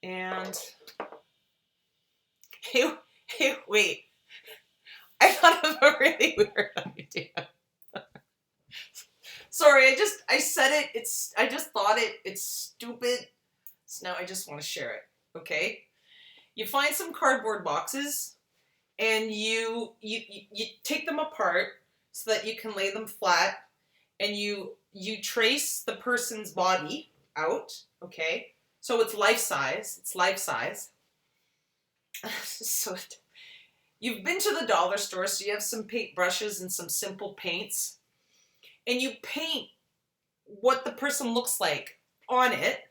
And hey, wait. I thought of a really weird idea. Sorry, I said it. I just thought it's stupid. So now I just want to share it. Okay? You find some cardboard boxes and you take them apart so that you can lay them flat, and you trace the person's body out, okay? So it's life size. So you've been to the dollar store, so you have some paint brushes and some simple paints, and you paint what the person looks like on it,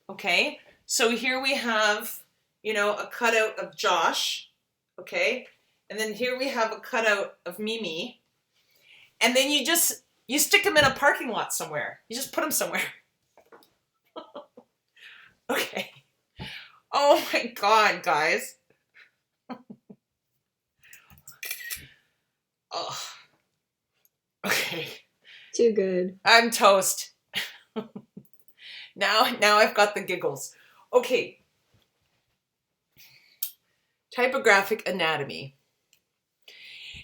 okay? So here we have, a cutout of Josh, okay? And then here we have a cutout of Mimi. And then you stick them in a parking lot somewhere. You just put them somewhere. Okay. Oh my God, guys. Oh. Okay. Too good. I'm toast. Now I've got the giggles. Okay. Typographic anatomy.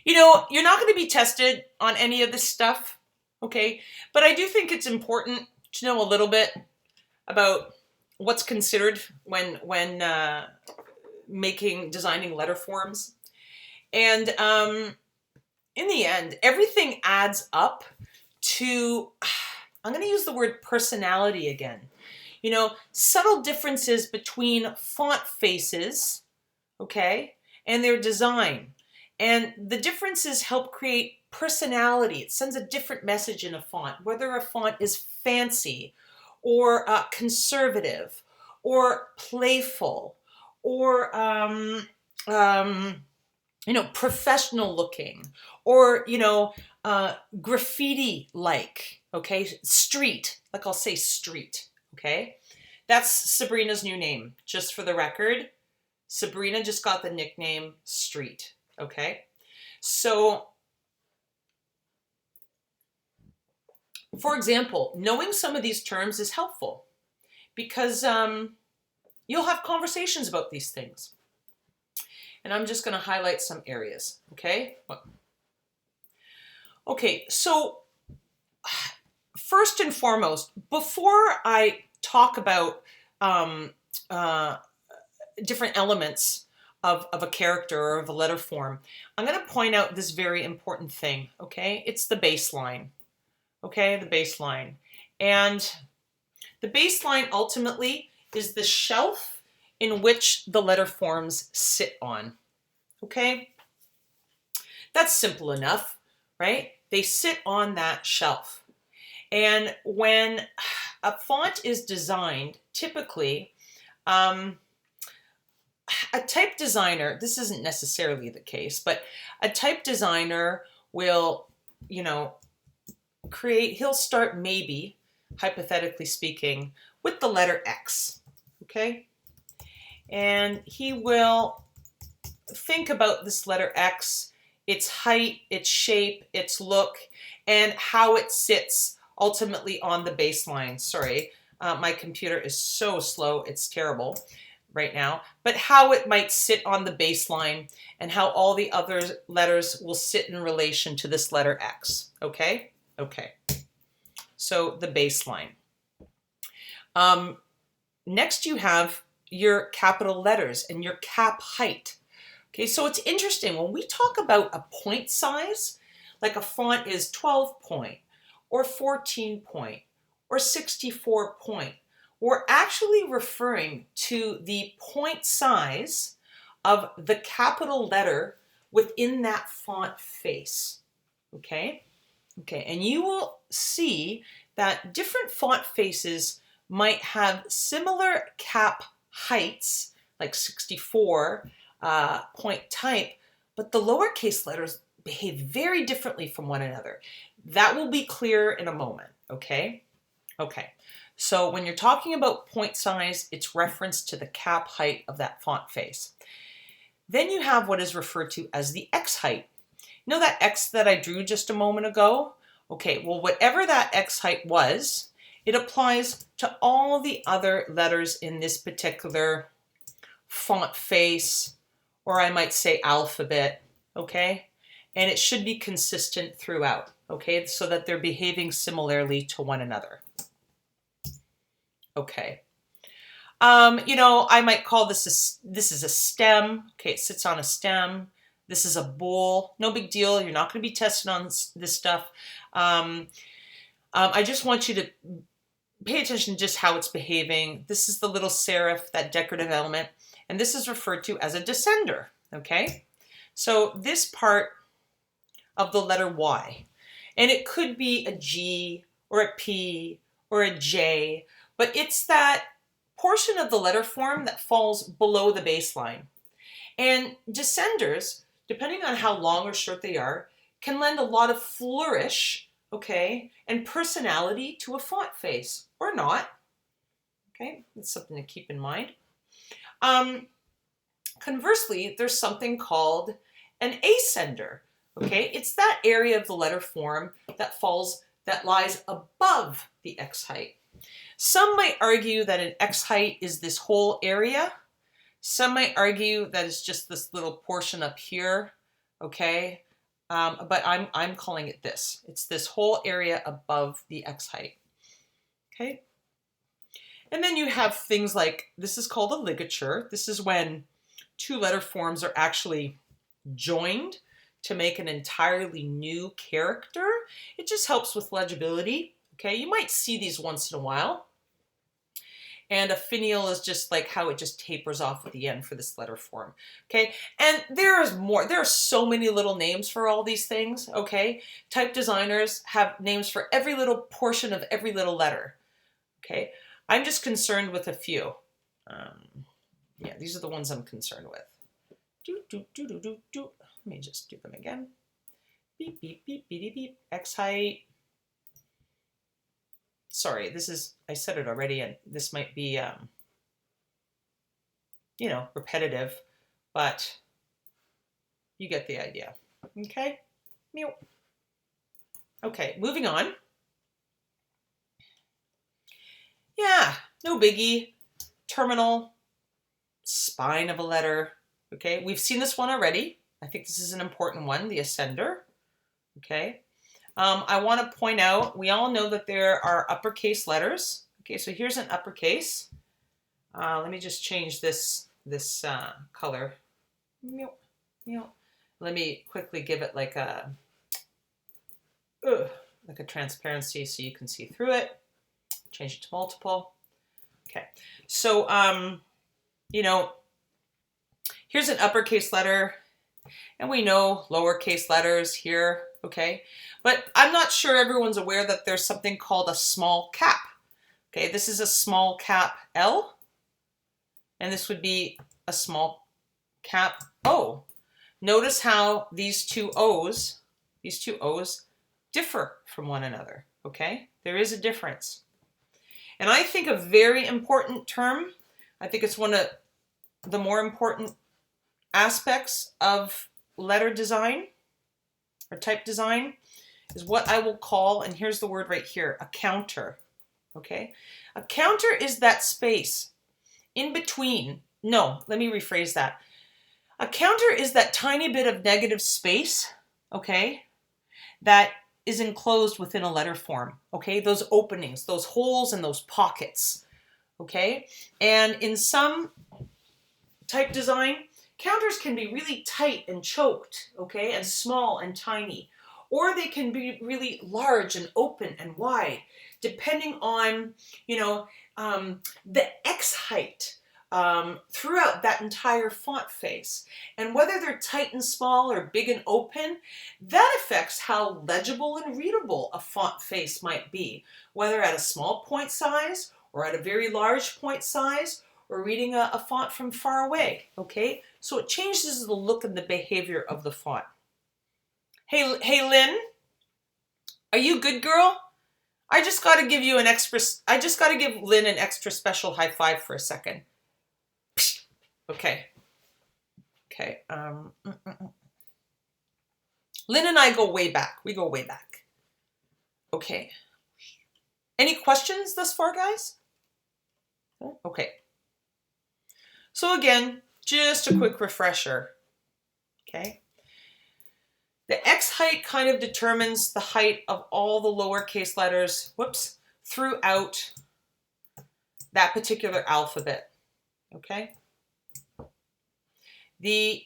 You're not going to be tested on any of this stuff, okay? But I do think it's important to know a little bit about what's considered when designing letter forms. And in the end, everything adds up to, I'm going to use the word personality again. Subtle differences between font faces, okay, and their design. And the differences help create personality. It sends a different message in a font, whether a font is fancy or conservative or playful or professional looking or graffiti like, okay, street, like I'll say street, okay. That's Sabrina's new name, just for the record. Sabrina just got the nickname Street. Okay, so for example, knowing some of these terms is helpful because you'll have conversations about these things. And I'm just going to highlight some areas, okay? Okay, so first and foremost, before I talk about different elements of a character or of a letter form, I'm going to point out this very important thing, okay? It's the baseline, okay? The baseline. And the baseline ultimately is the shelf in which the letter forms sit on, okay? That's simple enough, right? They sit on that shelf. And when a font is designed, typically, a type designer, this isn't necessarily the case, but a type designer will, he'll start maybe, hypothetically speaking, with the letter X, okay? And he will think about this letter X, its height, its shape, its look, and how it sits ultimately on the baseline. Sorry, my computer is so slow, it's terrible right now, but how it might sit on the baseline and how all the other letters will sit in relation to this letter X, okay? Okay, so the baseline. Next you have your capital letters and your cap height. Okay, so it's interesting, when we talk about a point size, like a font is 12 point or 14 point or 64 point, we're actually referring to the point size of the capital letter within that font face, okay? Okay, and you will see that different font faces might have similar cap heights, like 64 point type, but the lowercase letters behave very differently from one another. That will be clear in a moment, okay? Okay, so when you're talking about point size, it's referenced to the cap height of that font face. Then you have what is referred to as the X height. You know that X that I drew just a moment ago? Okay, well, whatever that X height was, it applies to all the other letters in this particular font face, or I might say alphabet, okay? And it should be consistent throughout, okay? So that they're behaving similarly to one another. Okay. You know, I might call this is a stem. Okay, it sits on a stem. This is a bowl. No big deal. You're not going to be tested on this stuff. I just want you to pay attention to just how it's behaving. This is the little serif, that decorative element, and this is referred to as a descender, okay? So this part of the letter Y, and it could be a G or a P or a J, but it's that portion of the letter form that falls below the baseline. And descenders, depending on how long or short they are, can lend a lot of flourish, okay, and personality to a font face, or not. Okay, that's something to keep in mind. Conversely, there's something called an ascender. Okay, it's that area of the letter form that lies above the X height. Some might argue that an X height is this whole area. Some might argue that it's just this little portion up here, okay? But I'm calling it this. It's this whole area above the X height, okay? And then you have things like, this is called a ligature. This is when two letter forms are actually joined to make an entirely new character. It just helps with legibility, okay? You might see these once in a while. And a finial is just like how it just tapers off at the end for this letter form, okay? And there's more. There are so many little names for all these things, okay? Type designers have names for every little portion of every little letter, okay? I'm just concerned with a few. Yeah, these are the ones I'm concerned with. Let me just do them again. Beep, beep, beep, beep, beep, beep. X height. Sorry, this is, I said it already, and this might be, you know, repetitive, but you get the idea. Okay? Meow. Okay, moving on. Yeah, no biggie. Terminal, spine of a letter. Okay, we've seen this one already. I think this is an important one, the ascender. Okay. I want to point out, we all know that there are uppercase letters. Okay, so here's an uppercase. Let me just change this color. Let me quickly give it like a transparency so you can see through it. Change it to multiple. Okay, so you know, here's an uppercase letter, and we know lowercase letters here. Okay, but I'm not sure everyone's aware that there's something called a small cap. Okay, this is a small cap L, and this would be a small cap O. Notice how these two O's differ from one another, okay? There is a difference. And I think a very important term, I think it's one of the more important aspects of letter design, or type design, is what I will call, and here's the word right here, a counter, okay? A counter is that space in between. No, let me rephrase that. A counter is that tiny bit of negative space, okay, that is enclosed within a letter form, okay? Those openings, those holes and those pockets, okay? And in some type design, counters can be really tight and choked, okay, and small and tiny, or they can be really large and open and wide, depending on, you know, the X height throughout that entire font face. And whether they're tight and small or big and open, that affects how legible and readable a font face might be, whether at a small point size or at a very large point size, or reading a font from far away, okay? So it changes the look and the behavior of the font. Hey Lynn, are you good, girl? I just got to give Lynn an extra special high five for a second. Okay. Okay. Lynn and I go way back. We go way back. Okay. Any questions thus far, guys? Okay. So again, just a quick refresher, okay? The X height kind of determines the height of all the lowercase letters, throughout that particular alphabet, okay? You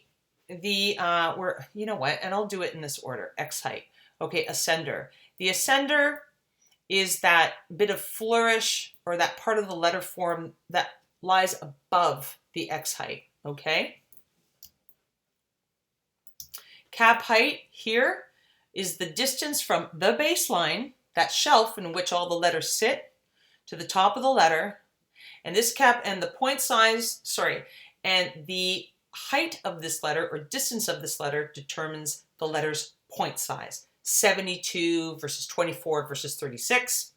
know what, and I'll do it in this order, X height. Okay, ascender. The ascender is that bit of flourish or that part of the letter form that lies above the X height, okay? Cap height here is the distance from the baseline, that shelf in which all the letters sit, to the top of the letter. And this cap and the point size, and the height of this letter or distance of this letter determines the letter's point size. 72 versus 24 versus 36.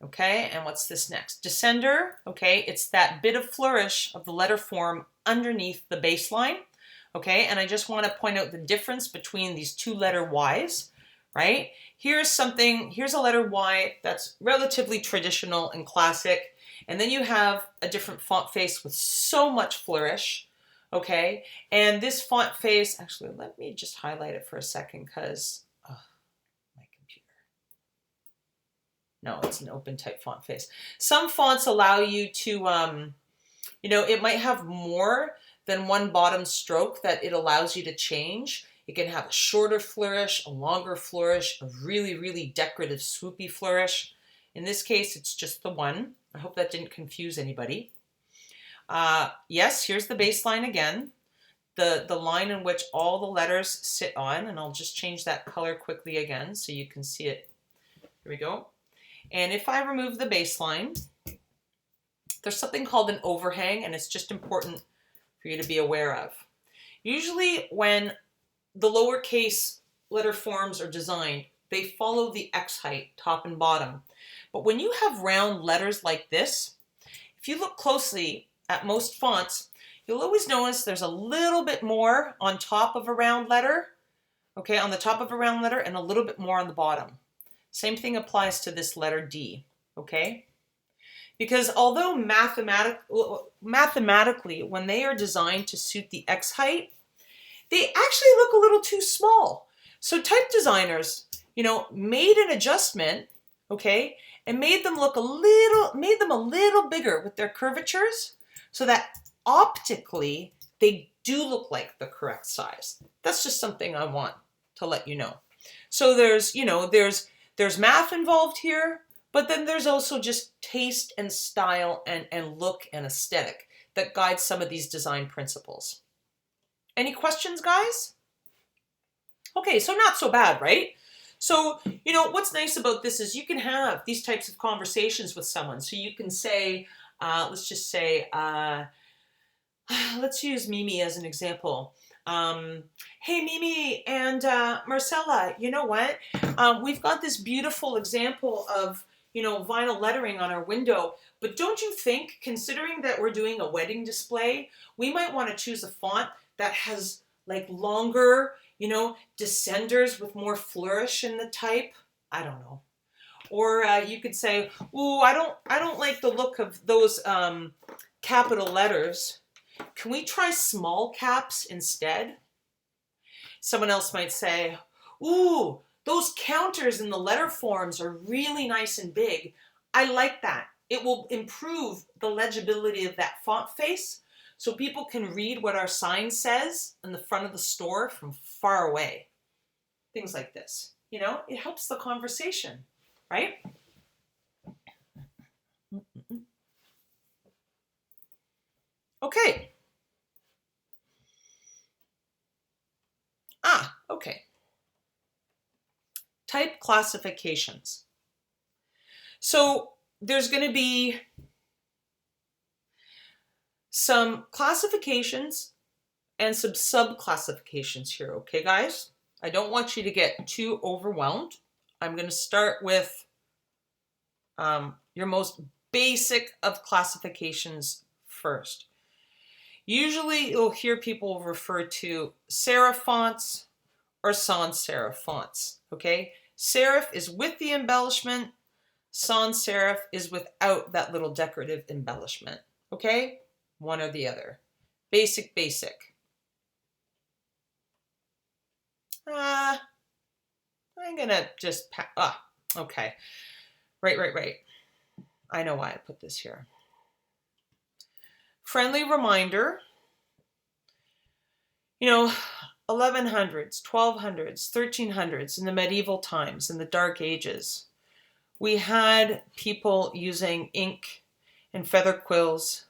Okay, and what's this next? Descender, okay, it's that bit of flourish of the letter form underneath the baseline. Okay, and I just want to point out the difference between these two letter Ys, right? Here's a letter Y that's relatively traditional and classic, and then you have a different font face with so much flourish, okay? And this font face, actually, let me just highlight it for a second because my computer. No, it's an open type font face. Some fonts allow you to, it might have more than one bottom stroke that it allows you to change. It can have a shorter flourish, a longer flourish, a really, really decorative swoopy flourish. In this case, it's just the one. I hope that didn't confuse anybody. Yes, here's the baseline again. The line in which all the letters sit on, and I'll just change that color quickly again so you can see it. Here we go. And if I remove the baseline, there's something called an overhang, and it's just important for you to be aware of. Usually when the lowercase letter forms are designed, they follow the X height, top and bottom. But when you have round letters like this, if you look closely at most fonts, you'll always notice there's a little bit more on top of a round letter, okay, on the top of a round letter, and a little bit more on the bottom. Same thing applies to this letter D, okay? Because although mathematically, when they are designed to suit the X height, they actually look a little too small. So type designers, made an adjustment, okay, and made them a little bigger with their curvatures so that optically they do look like the correct size. That's just something I want to let you know. So there's math involved here, but then there's also just taste and style and look and aesthetic that guides some of these design principles. Any questions, guys? Okay, so not so bad, right? So, what's nice about this is you can have these types of conversations with someone. So you can say, let's use Mimi as an example. Hey, Mimi and Marcella, you know what? We've got this beautiful example of, vinyl lettering on our window. But don't you think, considering that we're doing a wedding display, we might want to choose a font that has like longer, descenders with more flourish in the type? I don't know. Or you could say, ooh, I don't like the look of those capital letters. Can we try small caps instead? Someone else might say, ooh, those counters in the letter forms are really nice and big. I like that. It will improve the legibility of that font face so people can read what our sign says in the front of the store from far away. Things like this. It helps the conversation, right? Okay. Okay. Type classifications. So there's going to be some classifications and some sub-classifications here, okay, guys? I don't want you to get too overwhelmed. I'm going to start with your most basic of classifications first. Usually you'll hear people refer to serif fonts or sans serif fonts, okay? Serif is with the embellishment, sans serif is without that little decorative embellishment, okay? one or the other. Basic, basic. I'm gonna just, okay. Right. I know why I put this here. Friendly reminder, 1100s, 1200s, 1300s, in the medieval times, in the Dark Ages, we had people using ink and feather quills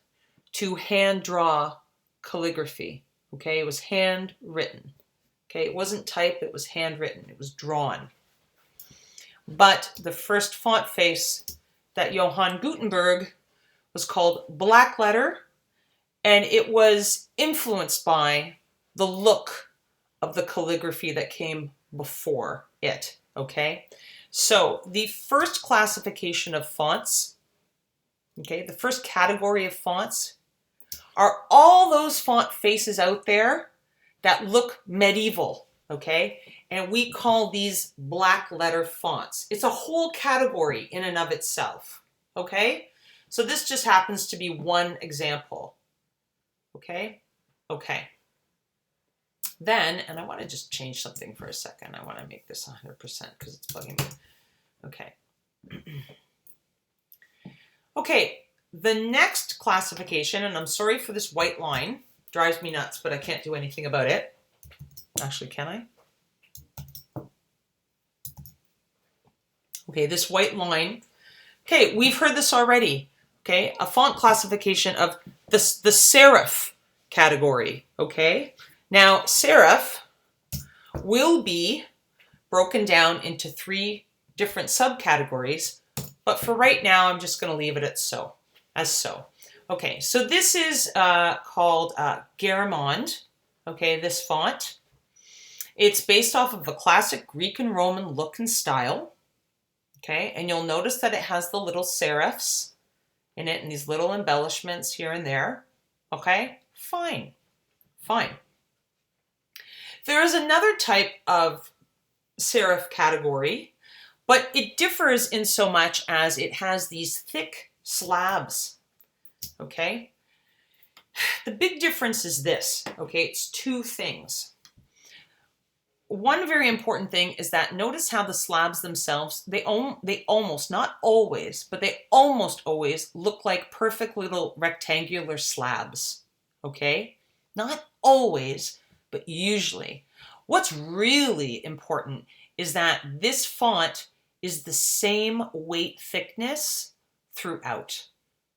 to hand draw calligraphy. Okay, it was handwritten. Okay, it wasn't type, it was handwritten, it was drawn. But the first font face that Johann Gutenberg was called black letter, and it was influenced by the look of the calligraphy that came before it, okay? So the first classification of fonts, okay, the first category of fonts are all those font faces out there that look medieval, okay? And we call these black letter fonts. It's a whole category in and of itself, okay? So this just happens to be one example, okay? Okay. Then, and I want to just change something for a second. I want to make this 100% because it's bugging me. Okay. Okay, the next classification, and I'm sorry for this white line, drives me nuts, but I can't do anything about it. Actually, can I? Okay, this white line. Okay, we've heard this already. Okay, a font classification of the serif category. Okay, now serif will be broken down into 3 different subcategories, but for right now, I'm just going to leave it as so. Okay, so this is called Garamond. Okay, this font. It's based off of a classic Greek and Roman look and style. Okay, and you'll notice that it has the little serifs in it and these little embellishments here and there. Okay, fine. There is another type of serif category, but it differs in so much as it has these thick slabs. Okay, the big difference is this. Okay, it's 2 things. One very important thing is that notice how the slabs themselves, they almost, not always, but they almost always look like perfect little rectangular slabs, okay? Not always, but usually. What's really important is that this font is the same weight thickness throughout,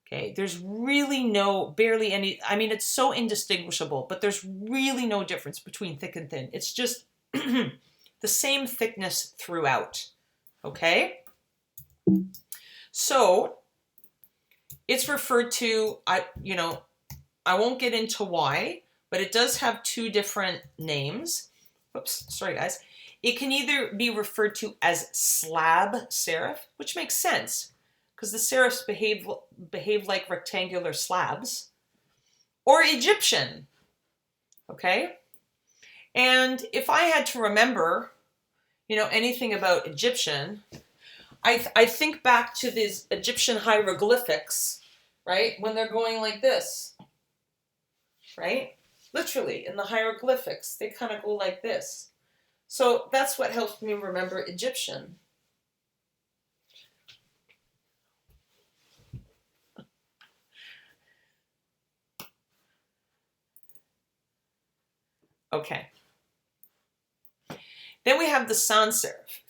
okay? There's really barely any, I mean, it's so indistinguishable, but there's really no difference between thick and thin. It's just the same thickness throughout, okay? So it's referred to, I won't get into why, but it does have 2 different names. Whoops, sorry guys. It can either be referred to as slab serif, which makes sense because the serifs behave like rectangular slabs, or Egyptian, okay? And if I had to remember, anything about Egyptian, I think back to these Egyptian hieroglyphics, right? When they're going like this, right? Literally, in the hieroglyphics, they kind of go like this. So that's what helps me remember Egyptian. Okay. Then we have the sans serif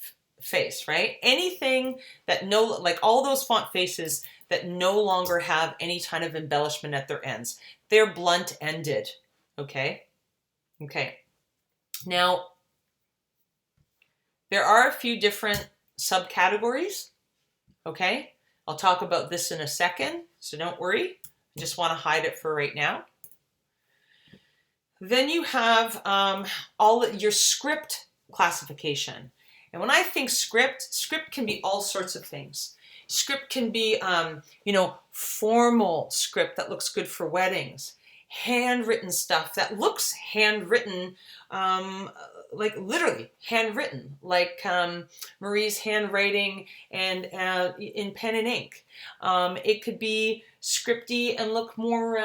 face, right? Anything that like all those font faces that no longer have any kind of embellishment at their ends. They're blunt-ended, okay? Okay. Now, there are a few different subcategories, okay? I'll talk about this in a second, so don't worry. I just want to hide it for right now. Then you have your script classification. And when I think script can be all sorts of things. Script can be, formal script that looks good for weddings, handwritten stuff that looks handwritten, like literally handwritten, like Marie's handwriting and in pen and ink. It could be scripty and look more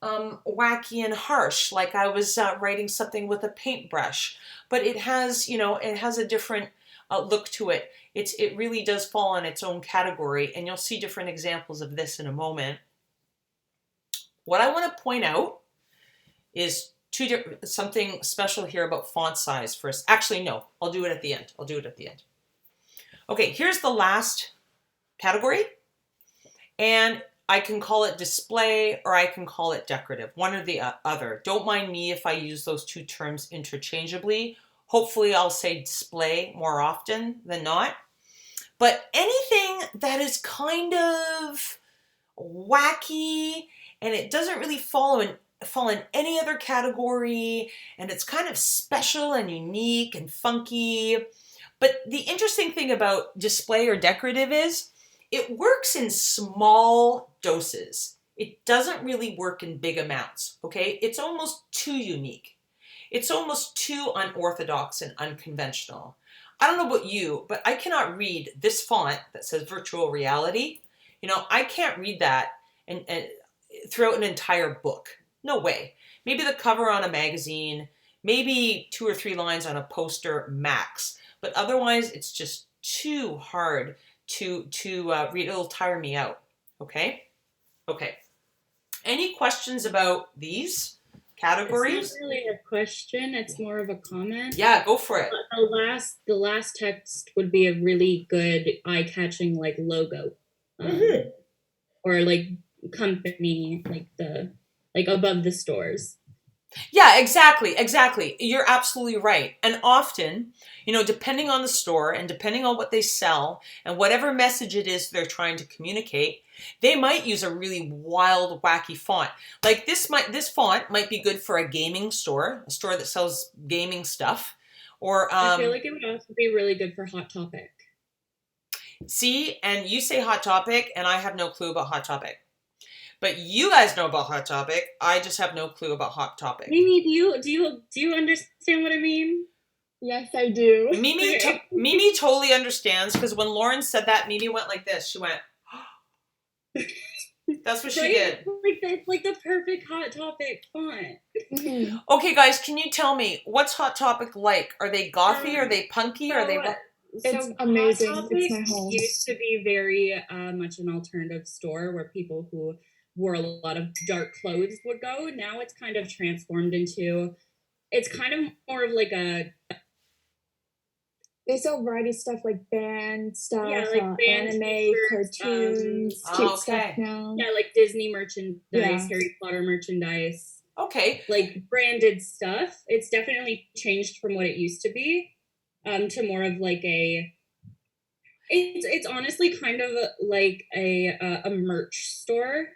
wacky and harsh, like I was writing something with a paintbrush. But it has, it has a different look to it. It really does fall in its own category, and you'll see different examples of this in a moment. What I want to point out is something special here about font size first. Actually, no, I'll do it at the end. Okay, here's the last category, and I can call it display or I can call it decorative, one or the other. Don't mind me if I use those two terms interchangeably. Hopefully I'll say display more often than not. But anything that is kind of wacky and it doesn't really fall in any other category, and it's kind of special and unique and funky. But the interesting thing about display or decorative is it works in small doses. It doesn't really work in big amounts, okay? It's almost too unique. It's almost too unorthodox and unconventional. I don't know about you, but I cannot read this font that says virtual reality. I can't read that and throughout an entire book. No way. Maybe the cover on a magazine, maybe 2 or 3 lines on a poster max. But otherwise, it's just too hard to read. It'll tire me out. Okay? Okay. Any questions about these categories? It's not really a question. It's more of a comment. Yeah, go for it. The last text would be a really good eye-catching like logo, or like company, like above the stores. Yeah, exactly. You're absolutely right. And often, depending on the store and depending on what they sell and whatever message it is they're trying to communicate, they might use a really wild, wacky font. Like this font might be good for a gaming store, a store that sells gaming stuff. Or I feel like it would also be really good for Hot Topic. See, and you say Hot Topic, and I have no clue about Hot Topic. But you guys know about Hot Topic. I just have no clue about Hot Topic. Mimi, do you understand what I mean? Yes, I do. Mimi totally understands, because when Lauren said that, Mimi went like this. She went, that's what she did. Like the perfect Hot Topic font. Mm-hmm. Okay, guys, can you tell me, what's Hot Topic like? Are they gothy? Are they punky? Are they... It's amazing. Hot Topic it's my home. Used to be very much an alternative store where people who wore a lot of dark clothes would go. Now it's kind of transformed into, it's kind of more of like a... They sell variety stuff like band stuff, anime, cartoons, cute stuff now. Yeah, like Disney merchandise, Harry Potter merchandise. Okay. Like branded stuff. It's definitely changed from what it used to be, to more of like a... It's honestly kind of like a merch store.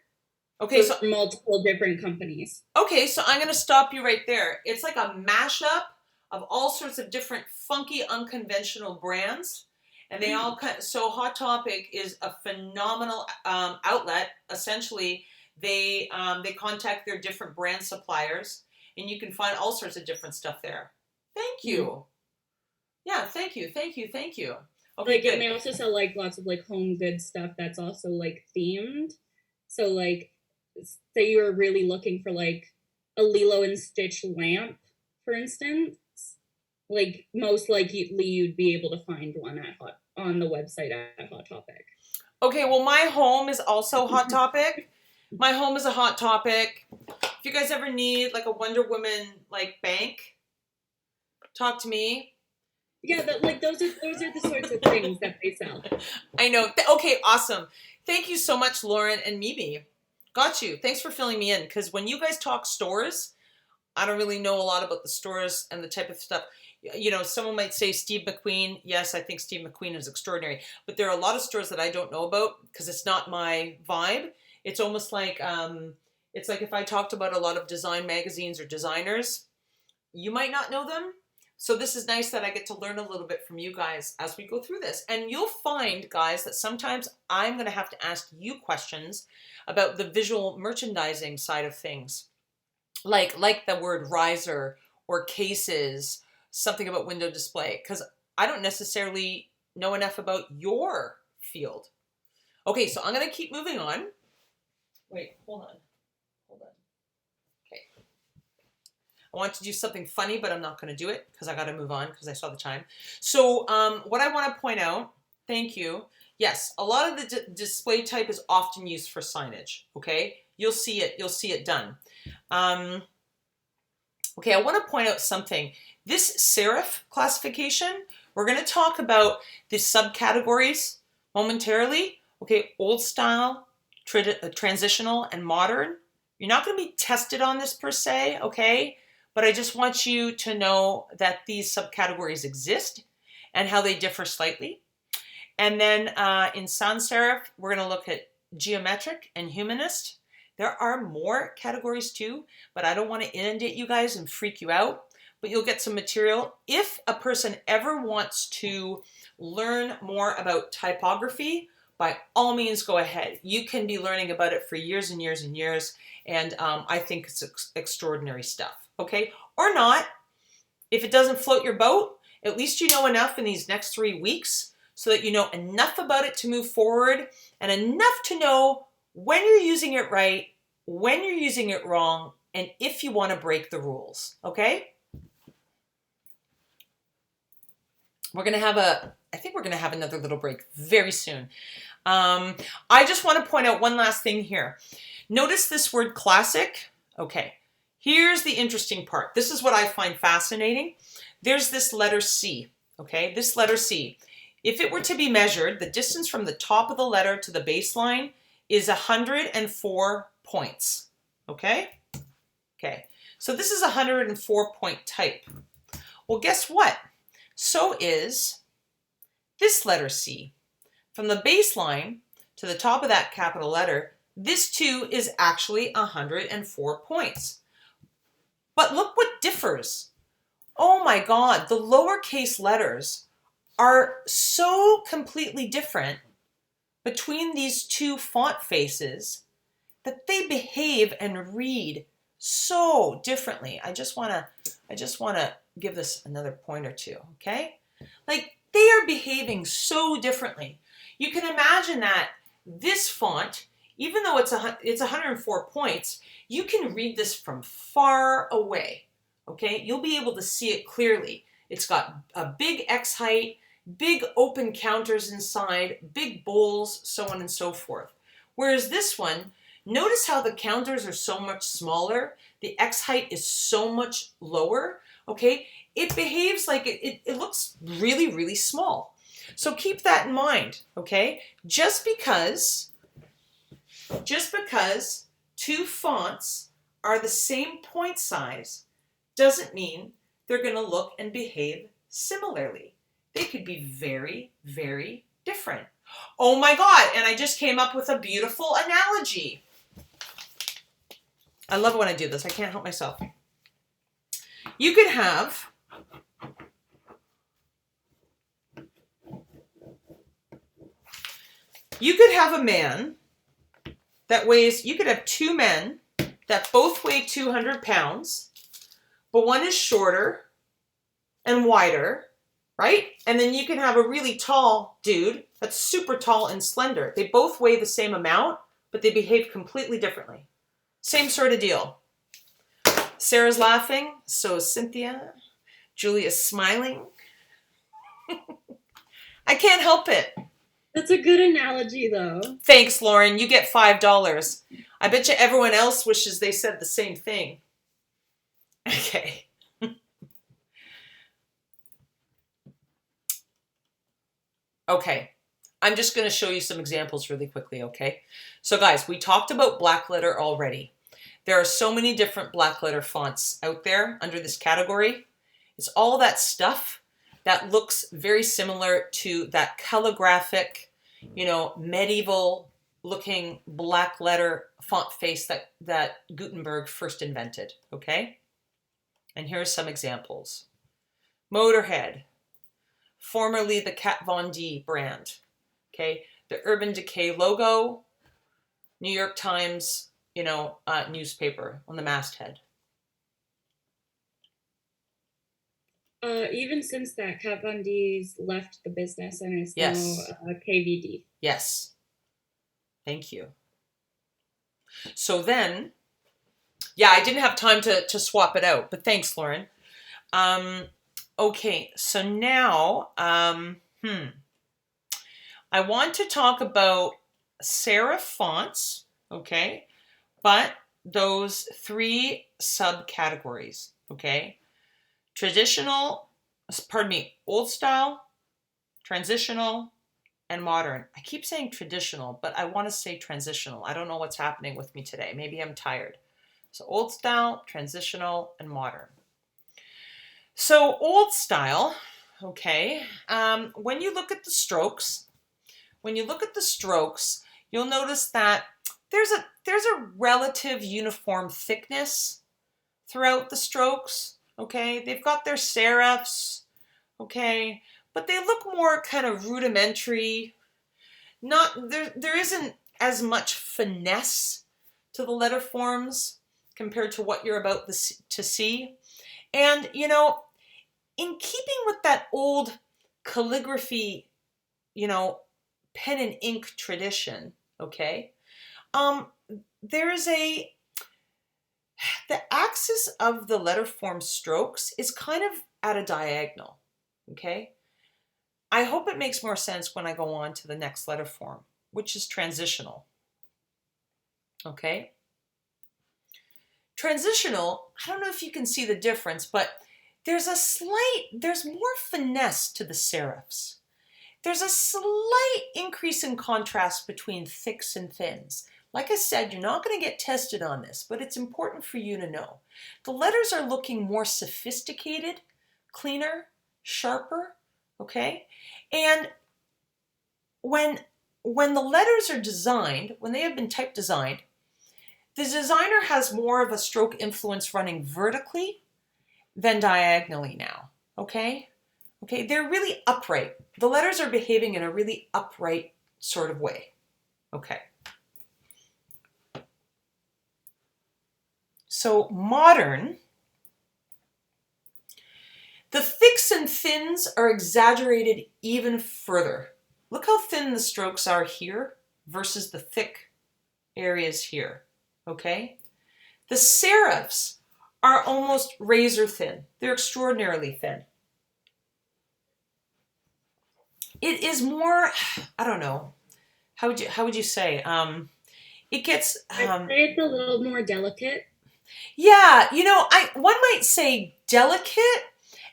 Okay, so multiple different companies. Okay, so I'm going to stop you right there. It's like a mashup of all sorts of different funky, unconventional brands. And they all so Hot Topic is a phenomenal outlet. Essentially, they contact their different brand suppliers, and you can find all sorts of different stuff there. Thank you. Yeah, thank you. Okay, good. And they also sell like lots of like home goods stuff that's also like themed. So like, say you're really looking for like a Lilo and Stitch lamp, for instance, like most likely you'd be able to find one on the website at Hot Topic. Okay, well, my home is also Hot Topic. My home is a Hot Topic. If you guys ever need like a Wonder Woman like bank, talk to me. Yeah, those are the sorts of things that they sell. I know. Okay, awesome. Thank you so much, Lauren and Mimi. Got you. Thanks for filling me in, because when you guys talk stores, I don't really know a lot about the stores and the type of stuff. Someone might say Steve McQueen. Yes, I think Steve McQueen is extraordinary. But there are a lot of stores that I don't know about because it's not my vibe. It's almost like, it's like if I talked about a lot of design magazines or designers, you might not know them. So this is nice that I get to learn a little bit from you guys as we go through this. And you'll find, guys, that sometimes I'm going to have to ask you questions about the visual merchandising side of things. Like the word riser or cases, something about window display because I don't necessarily know enough about your field. Okay, so I'm going to keep moving on. Wait, hold on. Okay. I want to do something funny, but I'm not going to do it because I got to move on because I saw the time. So what I want to point out, thank you. Yes, a lot of the display type is often used for signage. Okay, you'll see it. You'll see it done. Okay, I want to point out something. This serif classification, we're going to talk about the subcategories momentarily. Okay, old style, transitional, and modern. You're not going to be tested on this per se, okay? But I just want you to know that these subcategories exist and how they differ slightly. And then in sans serif, we're going to look at geometric and humanist. There are more categories too, but I don't want to inundate you guys and freak you out. But you'll get some material. If a person ever wants to learn more about typography, by all means, go ahead. You can be learning about it for years and years and years. And I think it's extraordinary stuff, okay? Or not. If it doesn't float your boat, at least you know enough in these next 3 weeks so that you know enough about it to move forward and enough to know when you're using it right, when you're using it wrong, and if you want to break the rules, okay? We're going to have I think we're going to have another little break very soon. I just want to point out one last thing here. Notice this word classic. Okay, here's the interesting part. This is what I find fascinating. There's this letter C, okay? This letter C. If it were to be measured, the distance from the top of the letter to the baseline is 104 points, okay? Okay, so this is a 104 point type. Well, guess what? So is this letter C. From the baseline to the top of that capital letter, this too is actually 104 points. But look what differs. Oh my God, the lowercase letters are so completely different between these two font faces that they behave and read so differently. I just want to give this another point or two, okay? Like they are behaving so differently. You can imagine that this font, even though it's 104 points, you can read this from far away, okay? You'll be able to see it clearly. It's got a big X height, big open counters inside, big bowls, so on and so forth. Whereas this one, notice how the counters are so much smaller, the X height is so much lower, okay? It behaves like it looks really, really small. So keep that in mind, okay? Just because two fonts are the same point size doesn't mean they're going to look and behave similarly. They could be very, very different. Oh my God, and I just came up with a beautiful analogy. I love it when I do this. I can't help myself. You could have a man that weighs, you could have two men that both weigh 200 pounds, but one is shorter and wider, right? And then you can have a really tall dude that's super tall and slender. They both weigh the same amount, but they behave completely differently. Same sort of deal. Sarah's laughing, so is Cynthia. Julia's smiling. I can't help it. That's a good analogy, though. Thanks, Lauren. You get $5. I bet you everyone else wishes they said the same thing. Okay. Okay. I'm just going to show you some examples really quickly, okay? So guys, we talked about black letter already. There are so many different black letter fonts out there under this category. It's all that stuff that looks very similar to that calligraphic, medieval looking black letter font face that Gutenberg first invented, okay? And here are some examples. Motorhead, formerly the Kat Von D brand, okay? The Urban Decay logo, New York Times, newspaper on the masthead. Even since that, Kat Von D's left the business and is Yes. now KVD. Yes. Thank you. So then, yeah, I didn't have time to swap it out, but thanks, Lauren. Okay, so now, I want to talk about serif fonts, okay, but those 3 subcategories, okay? Old style, transitional, and modern. I keep saying traditional, but I want to say transitional. I don't know what's happening with me today. Maybe I'm tired. So old style, transitional, and modern. So old style, okay, when you look at the strokes, you'll notice that there's a relative uniform thickness throughout the strokes, okay? They've got their serifs, okay, but they look more kind of rudimentary. There isn't as much finesse to the letter forms compared to what you're about to see. And, you know, in keeping with that old calligraphy, you know, pen and ink tradition, okay, there is the axis of the letter form strokes is kind of at a diagonal, okay? I hope it makes more sense when I go on to the next letter form, which is transitional, okay? Transitional, I don't know if you can see the difference, but there's more finesse to the serifs. There's a slight increase in contrast between thicks and thins. Like I said, you're not going to get tested on this, but it's important for you to know. The letters are looking more sophisticated, cleaner, sharper, okay? And when the letters are designed, when they have been type designed, the designer has more of a stroke influence running vertically than diagonally now, okay? Okay, they're really upright. The letters are behaving in a really upright sort of way. Okay. So modern, the thicks and thins are exaggerated even further. Look how thin the strokes are here versus the thick areas here, okay? The serifs are almost razor thin. They're extraordinarily thin. It is more, I don't know, how would you say? It gets. I'd say it's a little more delicate. Yeah, you know, one might say delicate,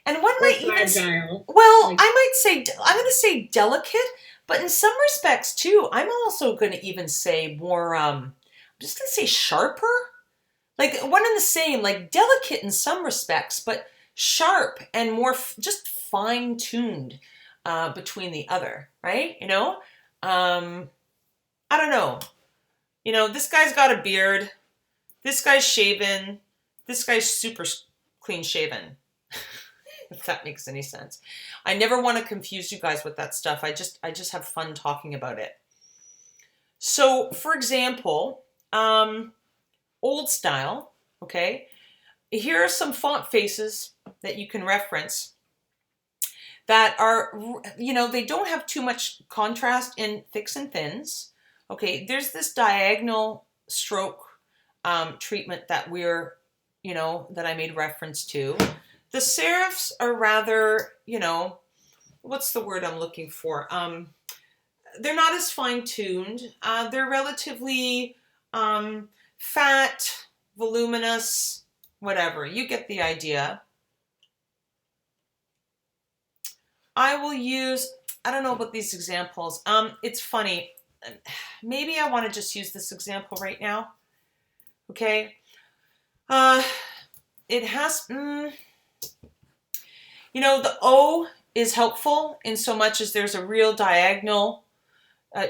and one might even fragile. Well, I'm going to say delicate, but in some respects too, I'm also going to even say more. I'm just going to say sharper, like one and the same, like delicate in some respects, but sharp and more just fine tuned. Between the other, right? You know, I don't know. You know, this guy's got a beard. This guy's shaven. This guy's super clean shaven. If that makes any sense. I never want to confuse you guys with that stuff. I just have fun talking about it. So, for example, old style, okay? Here are some font faces that you can reference that are, you know, they don't have too much contrast in thicks and thins. Okay, there's this diagonal stroke treatment that that I made reference to. The serifs are rather, you know, what's the word I'm looking for? They're not as fine-tuned. They're relatively fat, voluminous, whatever. You get the idea. I will use, I don't know about these examples. It's funny. Maybe I want to just use this example right now. Okay. It has, you know, the O is helpful in so much as there's a real diagonal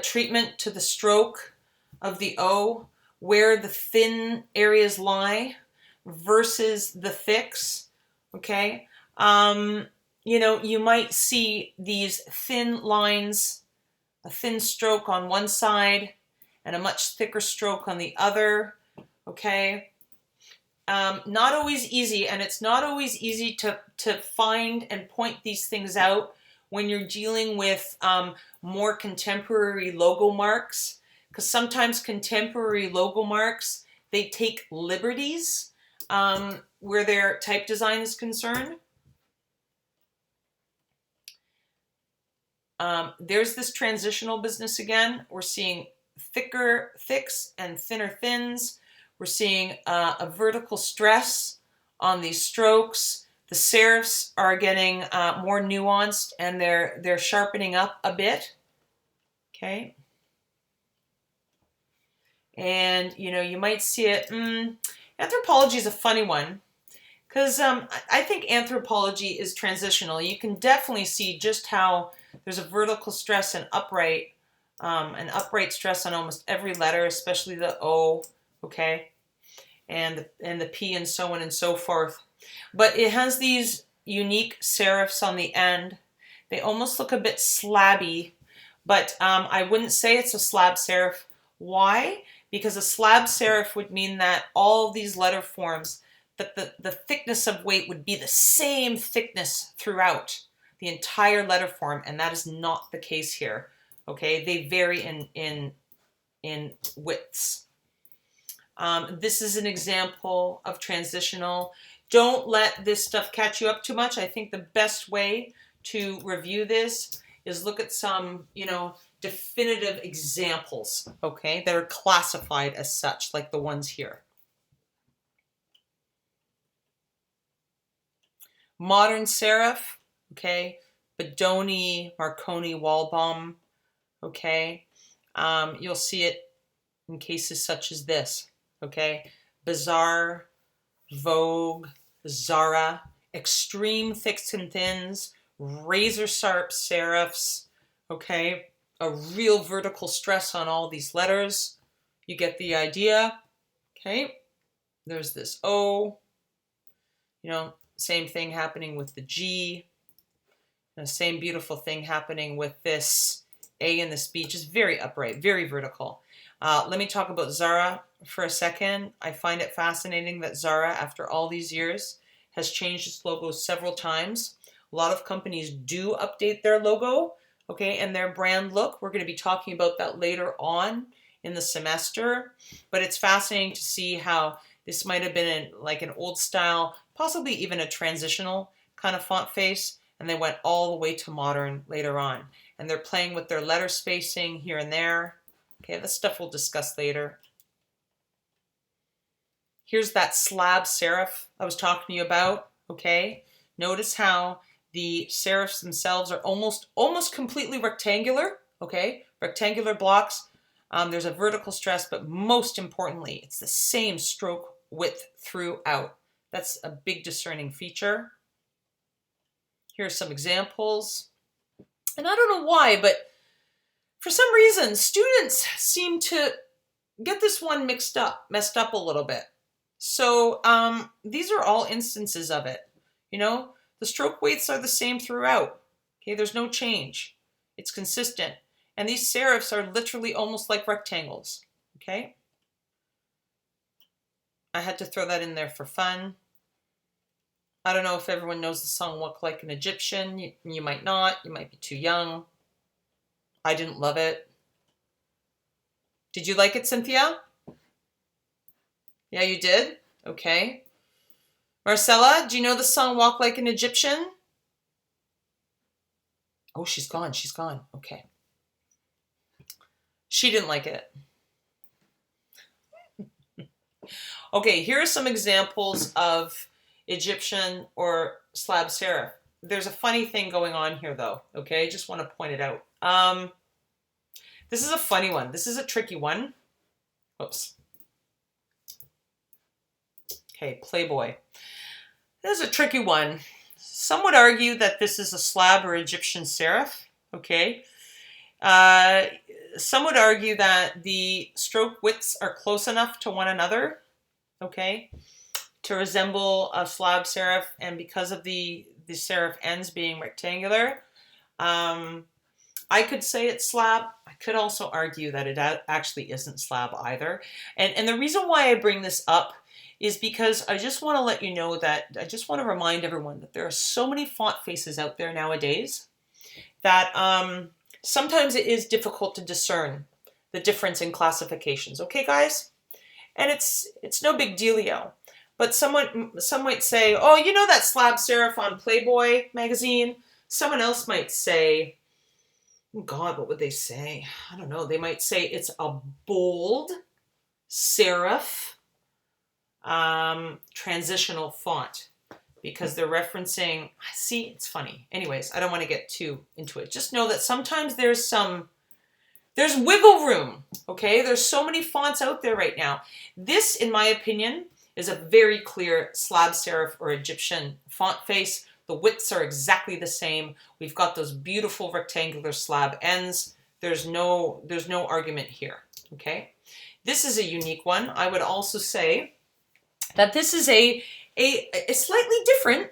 treatment to the stroke of the O where the thin areas lie versus the thicks. Okay. You know, you might see these thin lines, a thin stroke on one side and a much thicker stroke on the other, okay? not always easy, and it's not always easy to find and point these things out when you're dealing with more contemporary logo marks, because sometimes contemporary logo marks, they take liberties where their type design is concerned. There's this transitional business again. We're seeing thicker thicks and thinner thins. We're seeing a vertical stress on these strokes. The serifs are getting more nuanced, and they're sharpening up a bit. Okay. And, you know, you might see it. Anthropology is a funny one, because I think anthropology is transitional. You can definitely see just how there's a vertical stress and an upright stress on almost every letter, especially the O, okay, and the P, and so on and so forth. But it has these unique serifs on the end. They almost look a bit slabby, but I wouldn't say it's a slab serif. Why? Because a slab serif would mean that all these letter forms, that the thickness of weight would be the same thickness throughout the entire letter form, and that is not the case here. Okay, they vary in widths. This is an example of transitional. Don't let this stuff catch you up too much. I think the best way to review this is look at some, you know, definitive examples, okay, that are classified as such, like the ones here. Modern serif, okay, Bedoni, Marconi, Walbaum, okay. You'll see it in cases such as this, okay. Bizarre, Vogue, Zara, extreme thicks and thins, razor sharp serifs, okay. A real vertical stress on all these letters. You get the idea, okay. There's this O, you know, same thing happening with the G. The same beautiful thing happening with this A and this B, just very upright, very vertical. Let me talk about Zara for a second. I find it fascinating that Zara, after all these years, has changed its logo several times. A lot of companies do update their logo, okay, and their brand look. We're going to be talking about that later on in the semester, but it's fascinating to see how this might have been like an old style, possibly even a transitional kind of font face, and they went all the way to modern later on. And they're playing with their letter spacing here and there. Okay, this stuff we'll discuss later. Here's that slab serif I was talking to you about, okay? Notice how the serifs themselves are almost completely rectangular, okay? Rectangular blocks. There's a vertical stress, but most importantly, it's the same stroke width throughout. That's a big discerning feature. Here are some examples. And I don't know why, but for some reason, students seem to get this one messed up a little bit. So these are all instances of it. You know, the stroke weights are the same throughout. Okay, there's no change. It's consistent. And these serifs are literally almost like rectangles. Okay? I had to throw that in there for fun. I don't know if everyone knows the song Walk Like an Egyptian. You might not. You might be too young. I didn't love it. Did you like it, Cynthia? Yeah, you did? Okay. Marcella, do you know the song Walk Like an Egyptian? Oh, she's gone. She's gone. Okay. She didn't like it. Okay, here are some examples of Egyptian or slab serif. There's a funny thing going on here, though. Okay, just want to point it out. This is a funny one. This is a tricky one. Oops. Okay, Playboy. This is a tricky one. Some would argue that this is a slab or Egyptian serif. Okay. Some would argue that the stroke widths are close enough to one another, okay, to resemble a slab serif, and because of the serif ends being rectangular, I could say it's slab. I could also argue that it actually isn't slab either. And the reason why I bring this up is because I just want to let you know that I just want to remind everyone that there are so many font faces out there nowadays that sometimes it is difficult to discern the difference in classifications. Okay, guys? And it's no big dealio. But some might say, oh, you know that slab serif on Playboy magazine? Someone else might say, oh God, what would they say? I don't know. They might say it's a bold serif transitional font because they're referencing, see, it's funny. Anyways, I don't want to get too into it. Just know that sometimes there's wiggle room, okay? There's so many fonts out there right now. This, in my opinion, is a very clear slab serif or Egyptian font face. The widths are exactly the same. We've got those beautiful rectangular slab ends. There's no argument here, okay? This is a unique one. I would also say that this is a slightly different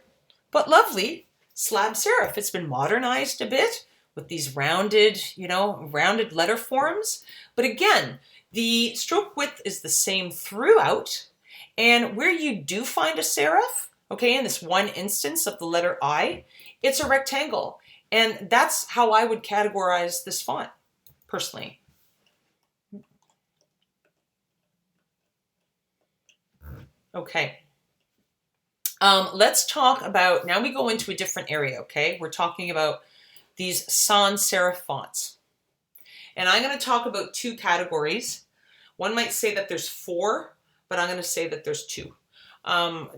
but lovely slab serif. It's been modernized a bit with these rounded, rounded letter forms. But again, the stroke width is the same throughout. And where you do find a serif, okay, in this one instance of the letter I, it's a rectangle. And that's how I would categorize this font, personally. Okay. Let's talk about, now we go into a different area, okay? We're talking about these sans serif fonts. And I'm going to talk about two categories. One might say that there's 4, but I'm going to say that there's 2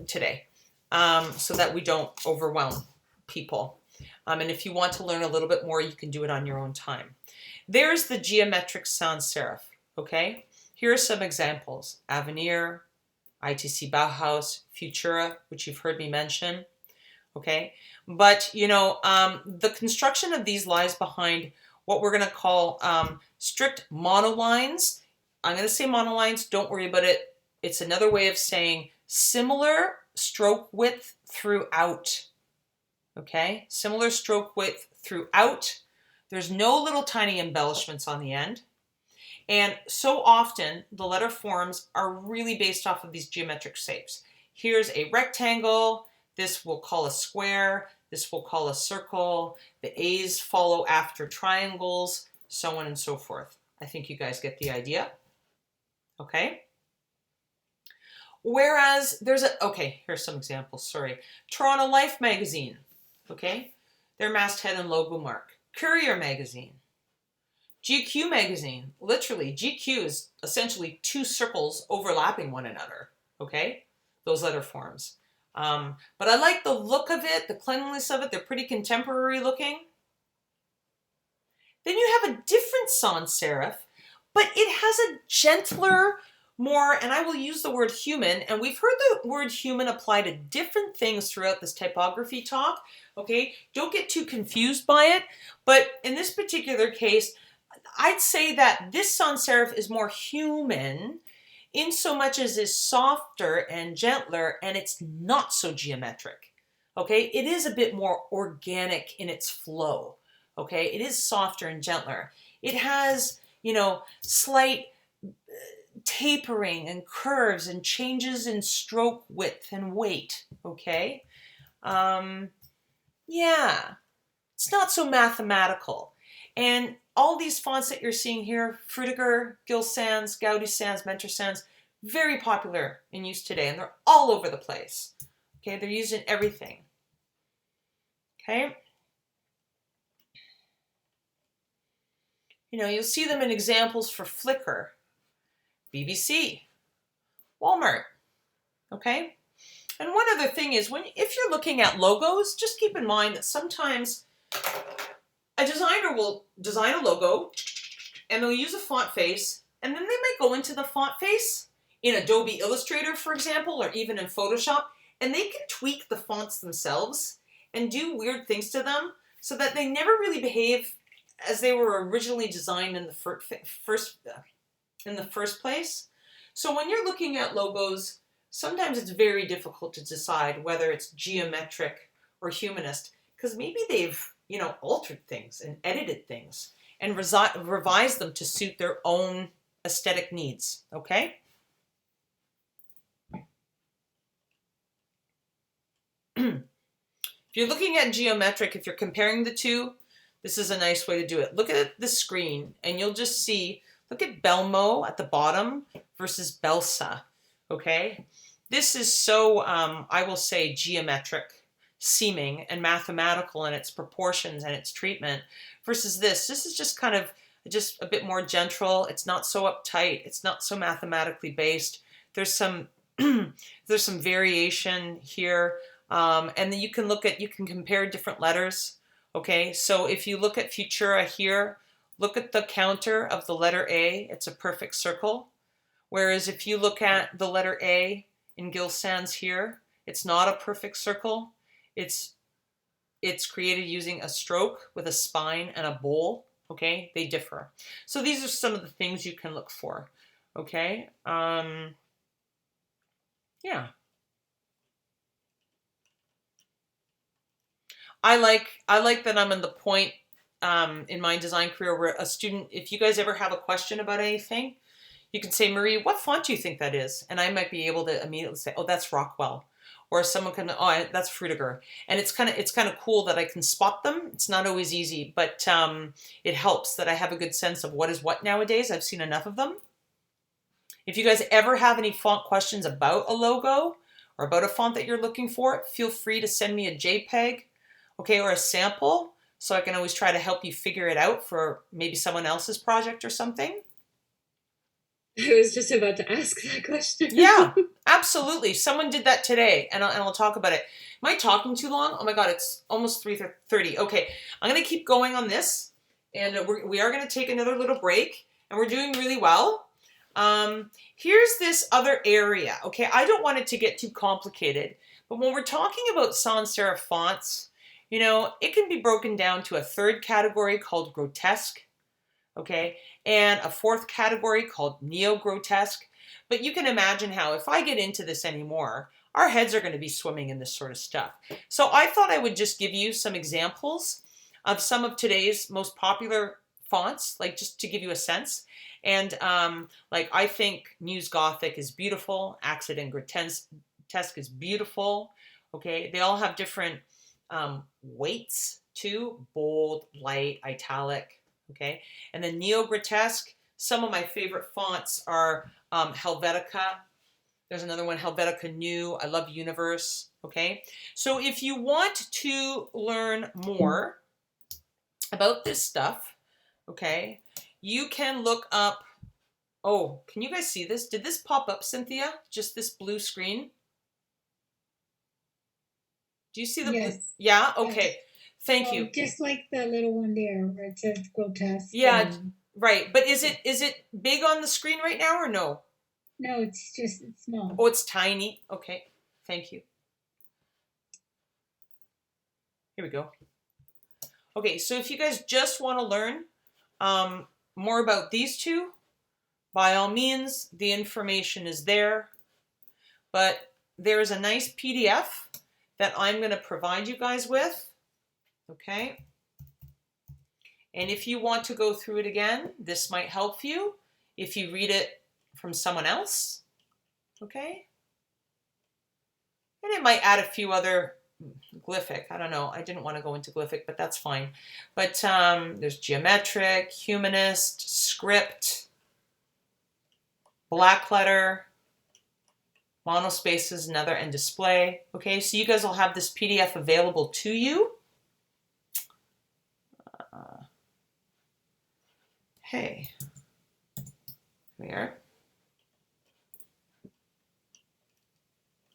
today, so that we don't overwhelm people. And if you want to learn a little bit more, you can do it on your own time. There's the geometric sans serif, okay? Here are some examples. Avenir, ITC Bauhaus, Futura, which you've heard me mention, okay? But, the construction of these lies behind what we're going to call strict monolines. I'm going to say monolines, don't worry about it. It's another way of saying similar stroke width throughout, okay? Similar stroke width throughout. There's no little tiny embellishments on the end. And so often, the letter forms are really based off of these geometric shapes. Here's a rectangle. This we'll call a square. This we'll call a circle. The A's follow after triangles, so on and so forth. I think you guys get the idea. Okay? Whereas here's some examples, sorry. Toronto Life magazine, okay? Their masthead and logo mark. Courier magazine. GQ magazine, literally, GQ is essentially 2 circles overlapping one another, okay? Those letter forms. But I like the look of it, the cleanliness of it. They're pretty contemporary looking. Then you have a different sans serif, but it has a gentler, more, and I will use the word human, and we've heard the word human apply to different things throughout this typography talk, okay? Don't get too confused by it, but in this particular case, I'd say that this sans serif is more human in so much as is softer and gentler, and it's not so geometric, okay? It is a bit more organic in its flow, okay? It is softer and gentler. It has, slight tapering and curves and changes in stroke width and weight, okay? Yeah, it's not so mathematical. And all these fonts that you're seeing here, Frutiger, Gill Sans, Gaudi Sans, Mentor Sans, very popular in use today, and they're all over the place. Okay, they're used in everything. Okay. You'll see them in examples for Flickr, BBC, Walmart. Okay. And one other thing is, if you're looking at logos, just keep in mind that sometimes a designer will design a logo and they'll use a font face, and then they might go into the font face in Adobe Illustrator, for example, or even in Photoshop, and they can tweak the fonts themselves and do weird things to them so that they never really behave as they were originally designed in the first place. So when you're looking at logos, sometimes it's very difficult to decide whether it's geometric or humanist, because maybe they've altered things and edited things and revised them to suit their own aesthetic needs, okay? you're looking at geometric, if you're comparing the two, this is a nice way to do it. Look at the screen and you'll just see, look at Belmo at the bottom versus Belsa, okay? This is so, I will say, geometric seeming and mathematical in its proportions and its treatment versus this. This is just kind of just a bit more gentle. It's not so uptight. It's not so mathematically based. There's some there's some variation here. And then you can compare different letters. Okay, so if you look at Futura here, look at the counter of the letter A. It's a perfect circle. Whereas if you look at the letter A in Gil Sans here, it's not a perfect circle. It's created using a stroke with a spine and a bowl. Okay, they differ. So these are some of the things you can look for. Okay, yeah. I like that I'm in the point in my design career where a student, if you guys ever have a question about anything, you can say, Marie, what font do you think that is? And I might be able to immediately say, oh, that's Rockwell. Or someone can, oh, that's Frutiger. And it's kind of cool that I can spot them. It's not always easy, but it helps that I have a good sense of what is what nowadays. I've seen enough of them. If you guys ever have any font questions about a logo or about a font that you're looking for, feel free to send me a JPEG, okay, or a sample, so I can always try to help you figure it out for maybe someone else's project or something. I was just about to ask that question. Yeah, absolutely. Someone did that today, and I'll talk about it. Am I talking too long? Oh my God, it's almost 3:30. Okay, I'm going to keep going on this, and we are going to take another little break, and we're doing really well. Here's this other area. Okay, I don't want it to get too complicated, but when we're talking about sans serif fonts, you know, it can be broken down to a third category called grotesque, okay, and a fourth category called neo-grotesque. But you can imagine how if I get into this anymore, our heads are going to be swimming in this sort of stuff. So I thought I would just give you some examples of some of today's most popular fonts, like just to give you a sense. And like I think News Gothic is beautiful, Accident Grotesque is beautiful, okay? They all have different weights too, bold, light, italic, okay? And then neo-grotesque, some of my favorite fonts are Helvetica. There's another one, Helvetica New. I love Universe, okay? So if you want to learn more about this stuff, okay, you can look up, oh, can you guys see this? Did this pop up, Cynthia? Just this blue screen? Do you see the blue? Yeah, okay. Yes. Thank you. Just like the little one there where it says grotesque. Yeah, right. But is it big on the screen right now or no? No, it's small. Oh, it's tiny. Okay, thank you. Here we go. Okay, so if you guys just want to learn more about these two, by all means, the information is there. But there is a nice PDF that I'm going to provide you guys with. Okay. And if you want to go through it again, this might help you if you read it from someone else. Okay. And it might add a few other glyphic. I don't know. I didn't want to go into glyphic, but that's fine. But there's geometric, humanist, script, black letter, monospaces, another, and display. Okay, so you guys will have this PDF available to you. Hey, there.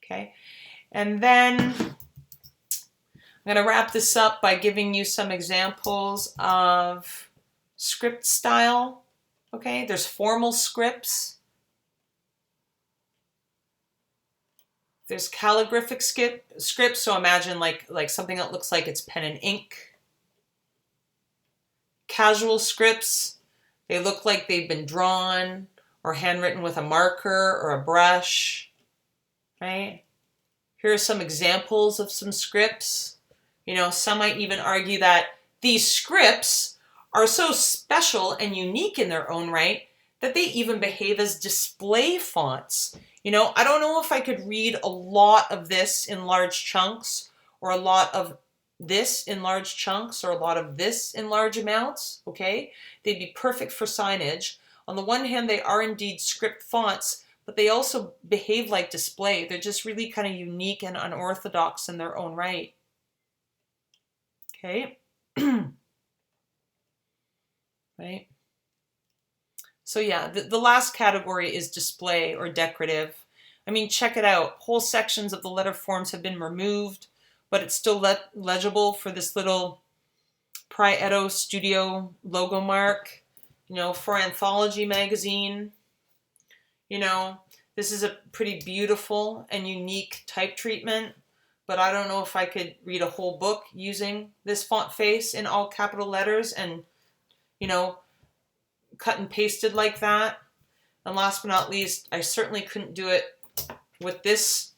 Okay, and then I'm going to wrap this up by giving you some examples of script style. Okay, there's formal scripts. There's calligraphic scripts, so imagine like something that looks like it's pen and ink. Casual scripts, they look like they've been drawn or handwritten with a marker or a brush, right? Here are some examples of some scripts. You know, some might even argue that these scripts are so special and unique in their own right that they even behave as display fonts. You know, I don't know if I could read a lot of this in large chunks or a lot of this in large chunks or a lot of this in large amounts, okay, they'd be perfect for signage. On the one hand, they are indeed script fonts, but they also behave like display. They're just really kind of unique and unorthodox in their own right. Okay. Right. So yeah, the last category is display or decorative. I mean, check it out. Whole sections of the letter forms have been removed, but it's still legible for this little Prieto Studio logo mark, you know, for Anthology magazine. You know, this is a pretty beautiful and unique type treatment, but I don't know if I could read a whole book using this font face in all capital letters and, you know, cut and pasted like that. And last but not least, I certainly couldn't do it with this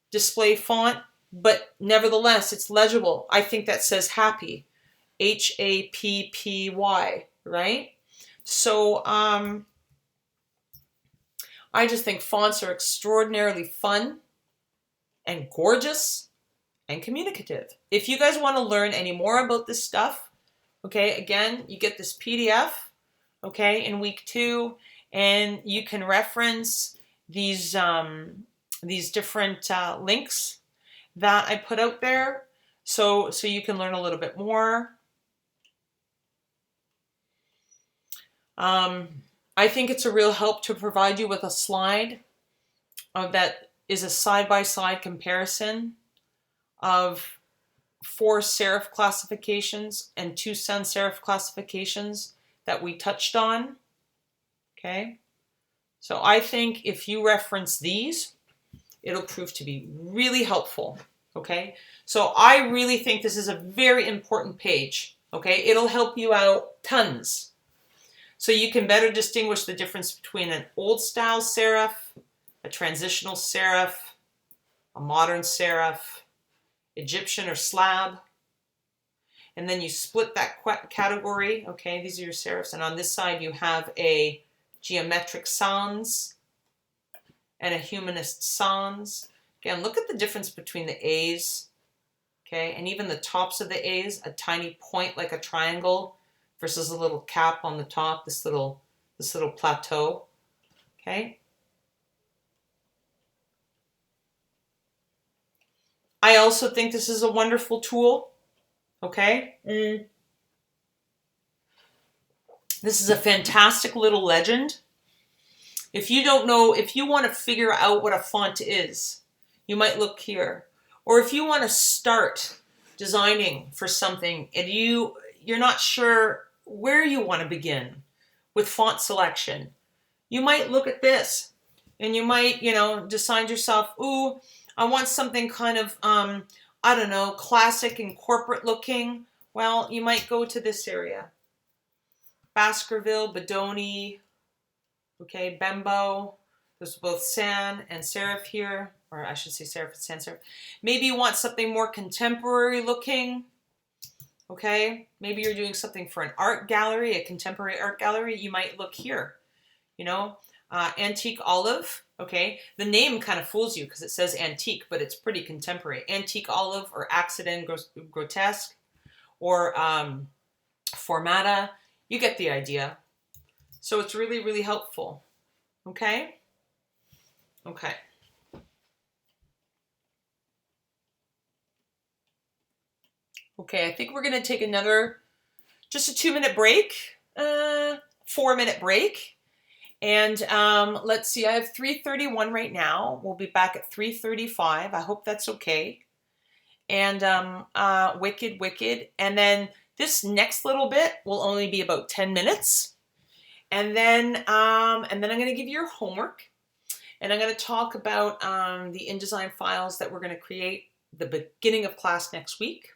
display font, but nevertheless, it's legible. I think that says happy, Happy, right? So I just think fonts are extraordinarily fun and gorgeous and communicative. If you guys want to learn any more about this stuff, okay, again, you get this PDF, okay, in week 2, and you can reference these different links that I put out there, so you can learn a little bit more. I think it's a real help to provide you with a slide that is a side-by-side comparison of 4 serif classifications and 2 sans serif classifications that we touched on. Okay, so I think if you reference these, it'll prove to be really helpful. Okay, so I really think this is a very important page. Okay, it'll help you out tons. So you can better distinguish the difference between an old style serif, a transitional serif, a modern serif, Egyptian or slab. And then you split that category. Okay, these are your serifs. And on this side you have a geometric sans and a humanist sans. Again, look at the difference between the A's, okay, and even the tops of the A's, a tiny point like a triangle versus a little cap on the top, this little plateau, okay. I also think this is a wonderful tool, okay. This is a fantastic little legend. If you don't know, if you want to figure out what a font is, you might look here. Or if you want to start designing for something and you're not sure where you want to begin with font selection, you might look at this and you might, you know, decide yourself, ooh, I want something kind of, I don't know, classic and corporate looking. Well, you might go to this area. Baskerville, Bodoni, okay, Bembo. There's both sans and serif here, or I should say serif and sans serif. Maybe you want something more contemporary looking, okay? Maybe you're doing something for an art gallery, a contemporary art gallery. You might look here, you know, antique olive, okay? The name kind of fools you because it says antique, but it's pretty contemporary. Antique olive or accident grotesque or formata. You get the idea. So it's really, really helpful, okay? Okay. Okay, I think we're going to take just a 2-minute break, 4-minute break. And let's see, I have 3:31 right now. We'll be back at 3:35. I hope that's okay. And wicked. And then this next little bit will only be about 10 minutes. And then I'm going to give you your homework. And I'm going to talk about the InDesign files that we're going to create the beginning of class next week.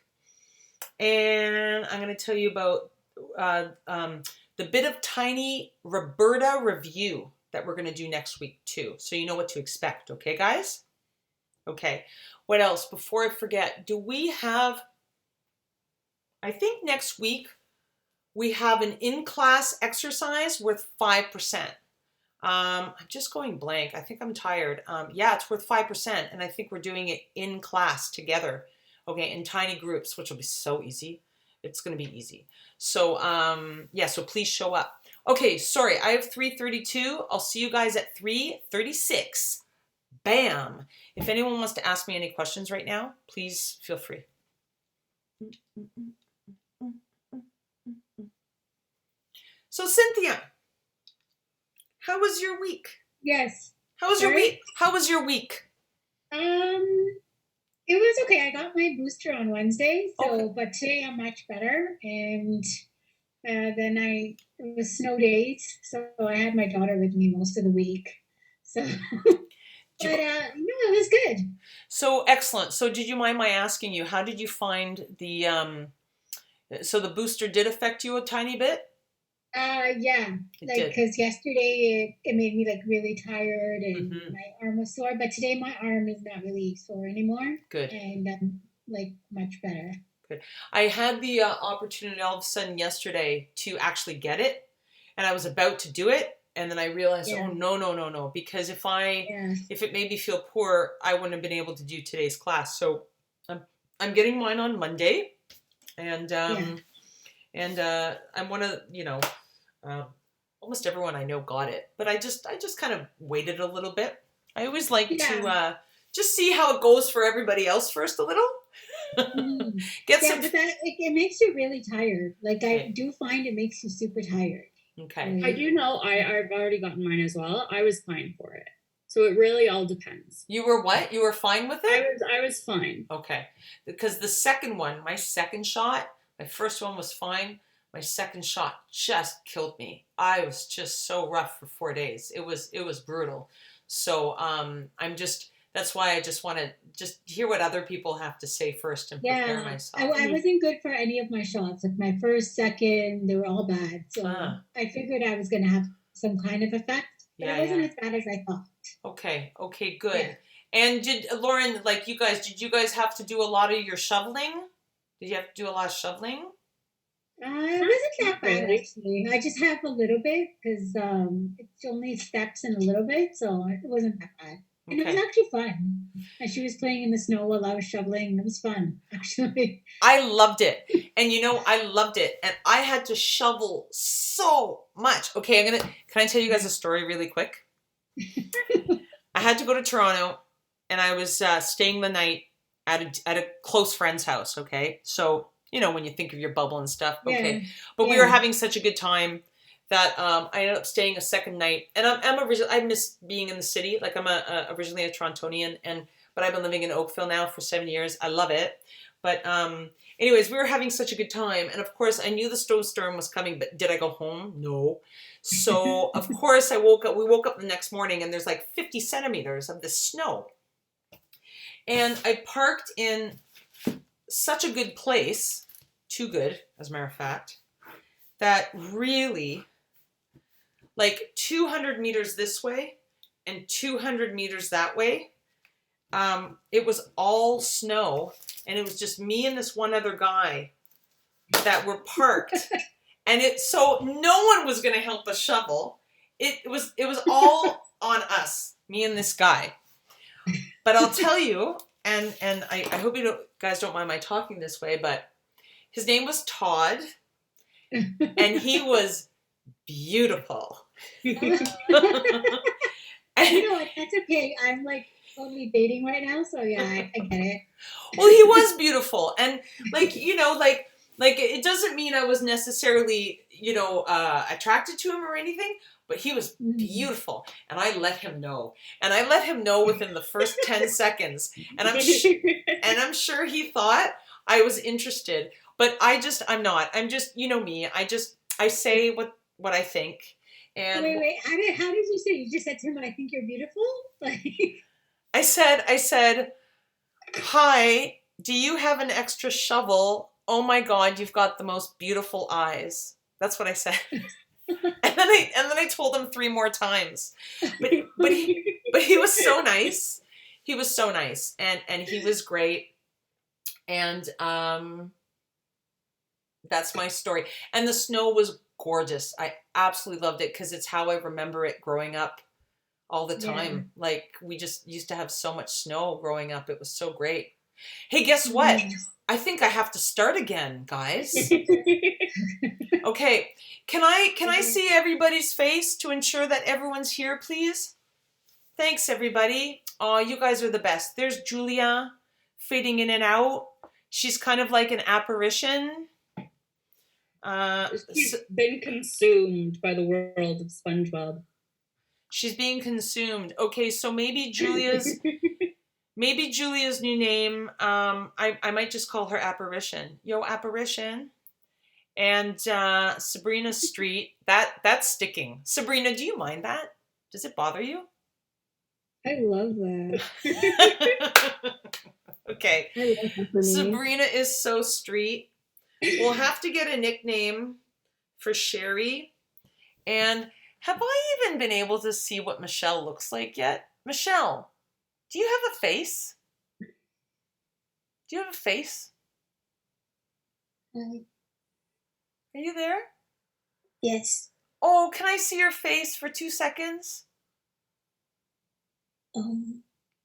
And I'm going to tell you about the bit of tiny Roberta review that we're going to do next week too. So you know what to expect. Okay, guys? Okay. What else? Before I forget, I think next week we have an in-class exercise worth 5%. I'm just going blank. I think I'm tired. Yeah, it's worth 5%, and I think we're doing it in class together. Okay, in tiny groups, which will be so easy. It's going to be easy. So, yeah, so please show up. Okay, sorry, I have 3:32. I'll see you guys at 3:36. Bam. If anyone wants to ask me any questions right now, please feel free. So, Cynthia, how was your week? Yes. How was your week? How was your week? It was okay. I got my booster on Wednesday, so but today I'm much better. And then it was snow days, so I had my daughter with me most of the week. So, but it was good. So excellent. So did you mind my asking you, how did you find the so the booster did affect you a tiny bit? Yeah, because yesterday it made me like really tired and my arm was sore, but today my arm is not really sore anymore. Good. And I'm like much better. Good. I had the opportunity all of a sudden yesterday to actually get it, and I was about to do it, and then I realized, oh no, because if it made me feel poor, I wouldn't have been able to do today's class. So I'm getting mine on Monday, and I'm one of almost everyone I know got it, but I just kind of waited a little bit. I always like to just see how it goes for everybody else first a little. But it makes you really tired. Like I do find it makes you super tired. Okay. I do know I've already gotten mine as well. I was fine for it. So it really all depends. You were what? You were fine with it? I was fine. Okay. Because the second one, my second shot, my first one was fine. My second shot just killed me. I was just so rough for 4 days. It was brutal. So that's why I just want to just hear what other people have to say first and prepare myself. I wasn't good for any of my shots. Like my first, second, they were all bad. So I figured I was going to have some kind of effect. But it wasn't as bad as I thought. Okay, good. Yeah. And Lauren, like did you guys have to do a lot of your shoveling? Did you have to do a lot of shoveling? It wasn't that bad, actually. I just have a little bit because it's only steps and a little bit, so it wasn't that bad. And it was actually fun. And she was playing in the snow while I was shoveling. It was fun, actually. I loved it. And I loved it. And I had to shovel so much. Okay, can I tell you guys a story really quick? I had to go to Toronto, and I was staying the night at a close friend's house, okay? So, when you think of your bubble and stuff, okay. But we were having such a good time that I ended up staying a second night. And I miss being in the city. Like I'm originally a Torontonian, but I've been living in Oakville now for 7 years. I love it. But anyways, we were having such a good time. And of course, I knew the snowstorm was coming, but did I go home? No. So of course, we woke up the next morning, and there's like 50 centimeters of this snow. And I parked in such a good place, too good, as a matter of fact, that really, like 200 meters this way and 200 meters that way, it was all snow, and it was just me and this one other guy that were parked, and so no one was going to help us shovel. It was all on us, me and this guy. But I'll tell you, and I hope you guys don't mind my talking this way, but his name was Todd, and he was beautiful. And you know what? That's okay. I'm like totally dating right now, so yeah, I get it. Well, he was beautiful, and like it doesn't mean I was necessarily attracted to him or anything, but he was beautiful, and I let him know, within the first 10 seconds, and I'm sure he thought I was interested, but I'm not. I'm just, me. I say what I think. And wait. How did you say? You just said to him, "I think you're beautiful." Like I said, "Hi, do you have an extra shovel? Oh my God, you've got the most beautiful eyes." That's what I said. And then I told him 3 more times. But he was so nice. He was so nice, and he was great. And that's my story. And the snow was gorgeous. I absolutely loved it because it's how I remember it growing up all the time. Yeah. Like we just used to have so much snow growing up. It was so great. Hey, guess what? I think I have to start again, guys. Okay, can I see everybody's face to ensure that everyone's here, please? Thanks, everybody. Oh, you guys are the best. There's Julia fading in and out. She's kind of like an apparition. She's been consumed by the world of SpongeBob. She's being consumed. Okay, so maybe Julia's new name. I might just call her Apparition. Yo, Apparition. And Sabrina Street. That's sticking. Sabrina, do you mind that? Does it bother you? I love that. Okay. I love that for me. Sabrina is so street. We'll have to get a nickname for Sherry. And have I even been able to see what Michelle looks like yet? Michelle, do you have a face? Do you have a face? Hi. Are you there? Yes. Oh, can I see your face for 2 seconds?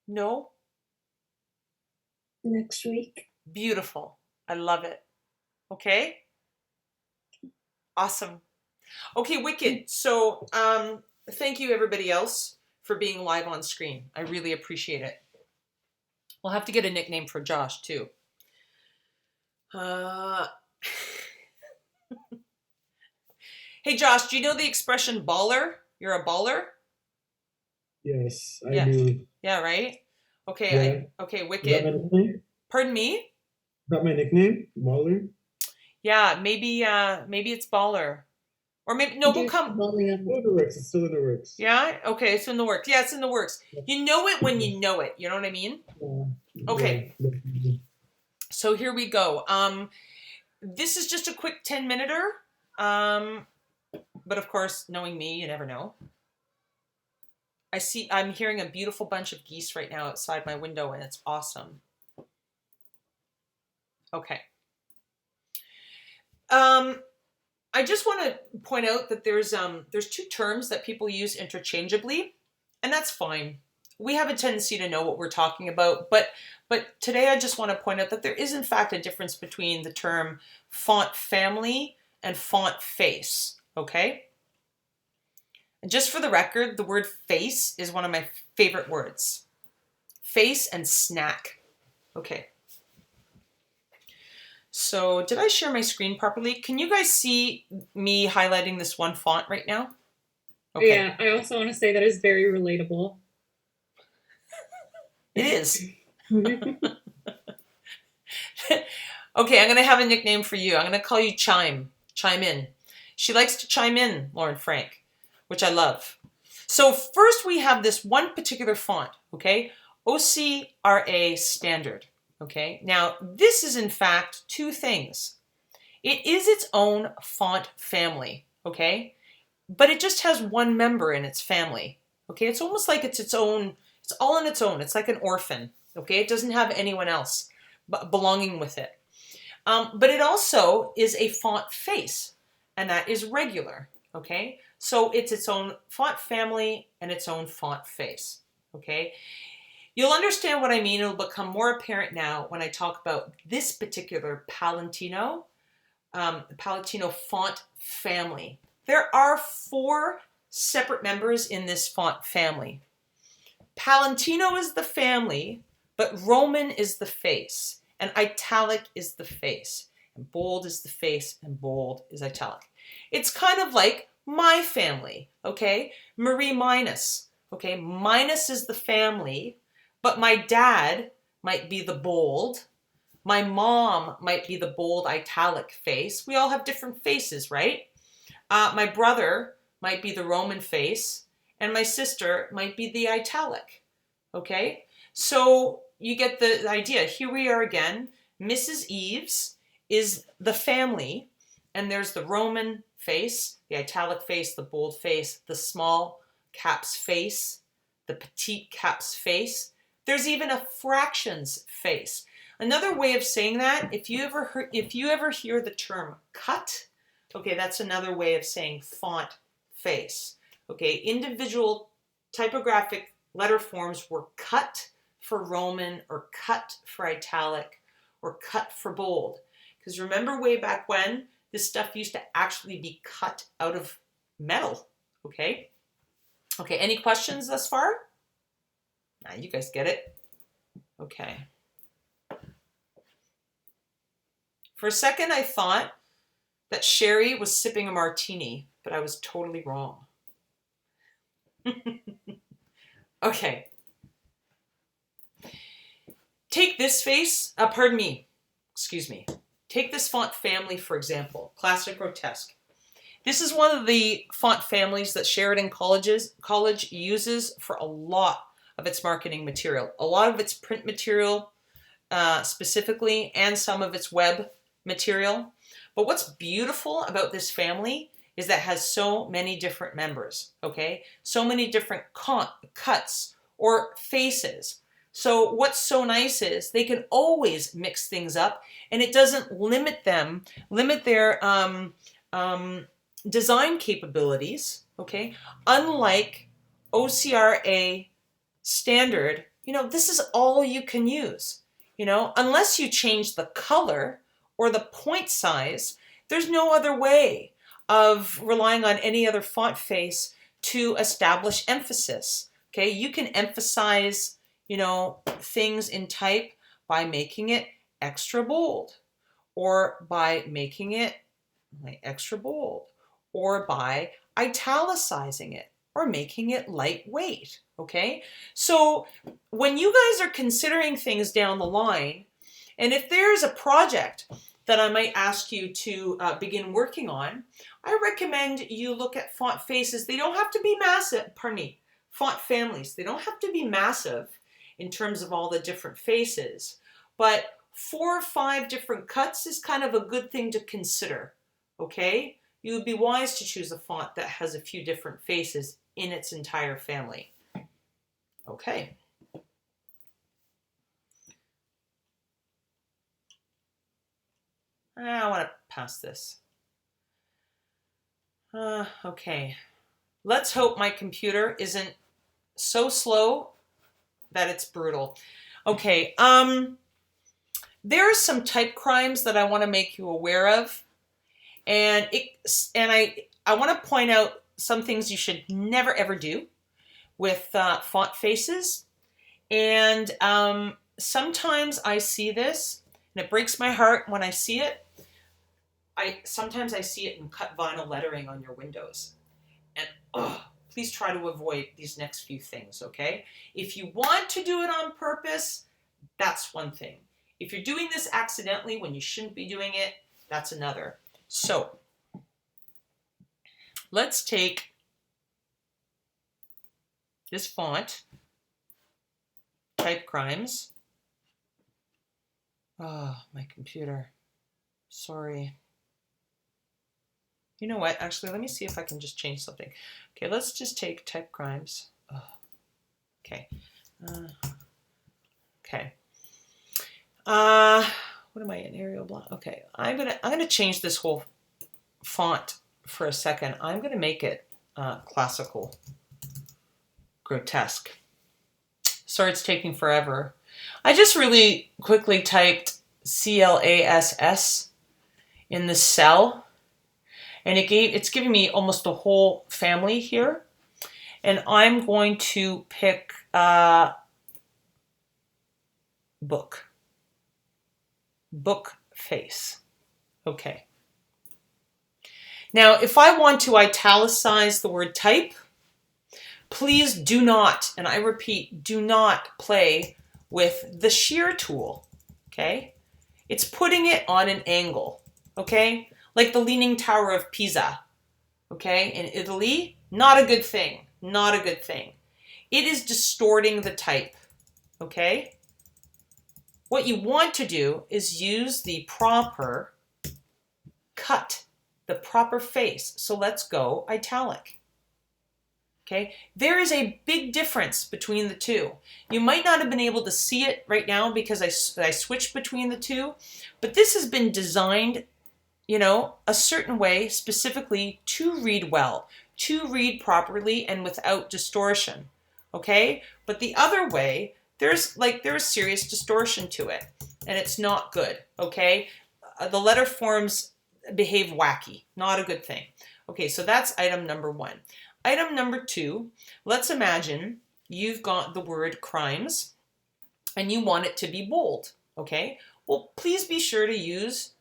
No? Next week. Beautiful. I love it. Okay? Awesome. Okay, wicked. So, thank you everybody else for being live on screen. I really appreciate it. We'll have to get a nickname for Josh too. Hey Josh, do you know the expression baller? You're a baller? Yes, I do. Yeah, right? Okay, Yeah. okay, Is that wicked. my nickname? Pardon me? Is that my nickname? Baller? Yeah, maybe it's baller. Or maybe no, we'll come. Still in the works. It's still in the works. Yeah? Okay, it's in the works. Yeah, it's in the works. You know it when you know it. You know what I mean? Yeah. Okay. Yeah. So here we go. This is just a quick 10-minuter. But of course, knowing me, you never know. I'm hearing a beautiful bunch of geese right now outside my window, and it's awesome. Okay. I just want to point out that there's 2 terms that people use interchangeably, and that's fine. We have a tendency to know what we're talking about, but today I just want to point out that there is in fact a difference between the term font family and font face, okay? And just for the record, the word face is one of my favorite words. Face and snack. Okay. So did I share my screen properly? Can you guys see me highlighting this one font right now? Okay. Yeah, I also want to say that is very relatable. It is. Okay, I'm going to have a nickname for you. I'm going to call you Chime. Chime in. She likes to chime in, Lauren Frank, which I love. So first we have this one particular font, okay? OCRA Standard. Okay, now this is in fact 2 things. It is its own font family, okay? But it just has one member in its family, okay? It's almost like it's its own, it's all on its own. It's like an orphan, okay? It doesn't have anyone else belonging with it. But it also is a font face, and that is regular, okay? So it's its own font family and its own font face, okay? You'll understand what I mean. It'll become more apparent now when I talk about this particular Palantino font family. There are 4 separate members in this font family. Palantino is the family, but Roman is the face, and italic is the face, and bold is the face, and bold is italic. It's kind of like my family, okay? Marie Minus, okay? Minus is the family, but my dad might be the bold. My mom might be the bold italic face. We all have different faces, right? My brother might be the Roman face, and my sister might be the italic, okay? So you get the idea. Here we are again. Mrs. Eves is the family, and there's the Roman face, the italic face, the bold face, the small caps face, the petite caps face. There's even a fractions face. Another way of saying that, if you ever hear the term cut, okay, that's another way of saying font face. Okay, individual typographic letter forms were cut for Roman or cut for italic or cut for bold. Because remember way back when, this stuff used to actually be cut out of metal, okay? Okay, any questions thus far? Nah, you guys get it. Okay. For a second, I thought that Sherry was sipping a martini, but I was totally wrong. Okay. Take this face, excuse me. Take this font family, for example, Classic Grotesque. This is one of the font families that Sheridan College uses for a lot of its marketing material. A lot of its print material specifically, and some of its web material. But what's beautiful about this family is that it has so many different members, okay? So many different cuts or faces. So what's so nice is they can always mix things up, and it doesn't limit their design capabilities, okay? Unlike OCRA standard, this is all you can use, unless you change the color or the point size. There's no other way of relying on any other font face to establish emphasis, okay? You can emphasize, things in type by making it extra bold, or by making it extra bold, or by italicizing it, or making it lightweight, okay? So when you guys are considering things down the line, and if there's a project that I might ask you to begin working on, I recommend you look at font faces. They don't have to be massive, font families. They don't have to be massive in terms of all the different faces, but 4 or 5 different cuts is kind of a good thing to consider, okay? You would be wise to choose a font that has a few different faces in its entire family. Okay. I want to pass this. Okay. Let's hope my computer isn't so slow that it's brutal. Okay. There are some type crimes that I want to make you aware of. And I want to point out some things you should never ever do with font faces. And sometimes I see this, and it breaks my heart when I see it. Sometimes I see it in cut vinyl lettering on your windows. And please try to avoid these next few things, okay? If you want to do it on purpose, that's one thing. If you're doing this accidentally when you shouldn't be doing it, that's another. So let's take this font, Type Crimes. Oh, my computer. Sorry. You know what? Actually, let me see if I can just change something. Okay, let's just take Type Crimes. Oh, okay. Okay. What am I in? Arial block? Okay, I'm gonna change this whole font for a second. I'm gonna make it classical grotesque. Sorry it's taking forever. I just really quickly typed CLASS in the cell, and it's giving me almost the whole family here. And I'm going to pick book face. Okay. Now, if I want to italicize the word type, please do not, and I repeat, do not play with the shear tool, okay? It's putting it on an angle, okay? Like the Leaning Tower of Pisa, okay? In Italy, not a good thing, not a good thing. It is distorting the type, okay? What you want to do is use the proper cut, the proper face. So let's go italic. Okay, there is a big difference between the two. You might not have been able to see it right now because I switched between the two, but this has been designed, a certain way specifically to read well, to read properly and without distortion. Okay, but the other way there's serious distortion to it, and it's not good, okay? The letter forms behave wacky, not a good thing. Okay, so that's item number 1. Item number 2, let's imagine you've got the word crimes and you want it to be bold, okay? Well, please be sure to use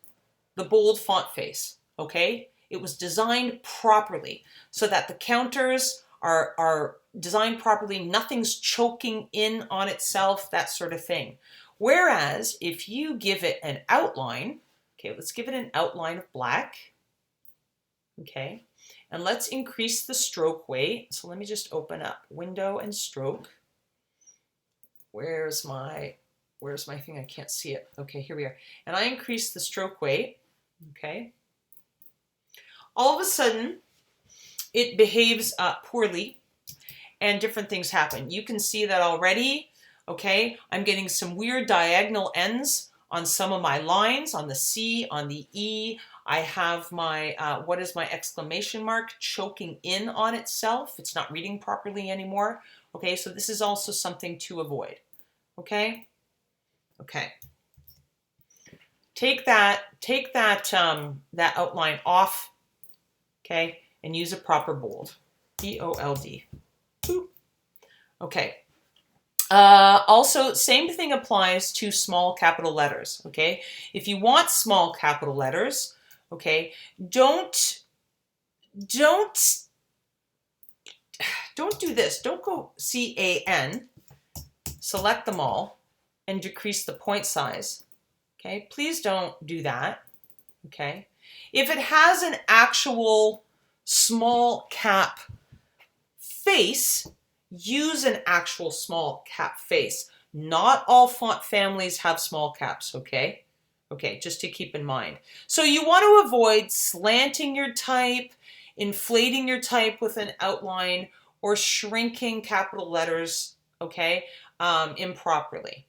the bold font face, okay? It was designed properly so that the counters are designed properly, nothing's choking in on itself, that sort of thing. Whereas if you give it an outline, okay, let's give it an outline of black, okay? And let's increase the stroke weight. So let me just open up window and stroke. Where's my thing? I can't see it. Okay, here we are. And I increase the stroke weight, okay? All of a sudden, it behaves poorly and different things happen. You can see that already, okay? I'm getting some weird diagonal ends on some of my lines, on the C, on the E. I have my, what is my exclamation mark, choking in on itself. It's not reading properly anymore. Okay, so this is also something to avoid. Okay? Okay. Take that outline off, okay, and use a proper bold. B-O-L-D. Okay. Also, same thing applies to small capital letters, okay? If you want small capital letters, okay, don't do this. Don't go C-A-N, select them all, and decrease the point size, okay? Please don't do that, okay? If it has an actual small cap face, use an actual small cap face. Not all font families have small caps, okay? Okay, just to keep in mind. So you want to avoid slanting your type, inflating your type with an outline, or shrinking capital letters, okay, improperly.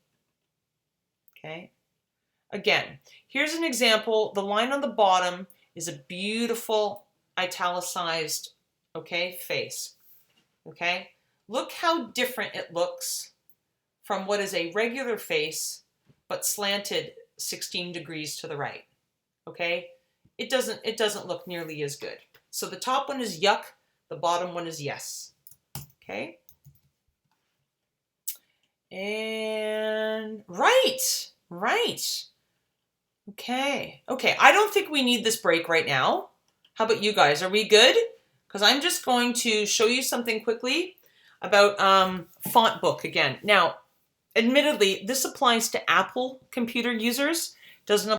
Okay? Again, here's an example. The line on the bottom is a beautiful italicized, okay, face. Okay? Look how different it looks from what is a regular face, but slanted 16 degrees to the right. Okay? It doesn't look nearly as good. So the top one is yuck, the bottom one is yes. Okay? And right. Okay, I don't think we need this break right now. How about you guys? Are we good? Because I'm just going to show you something quickly about font book again. Now, admittedly, this applies to Apple computer users. Doesn't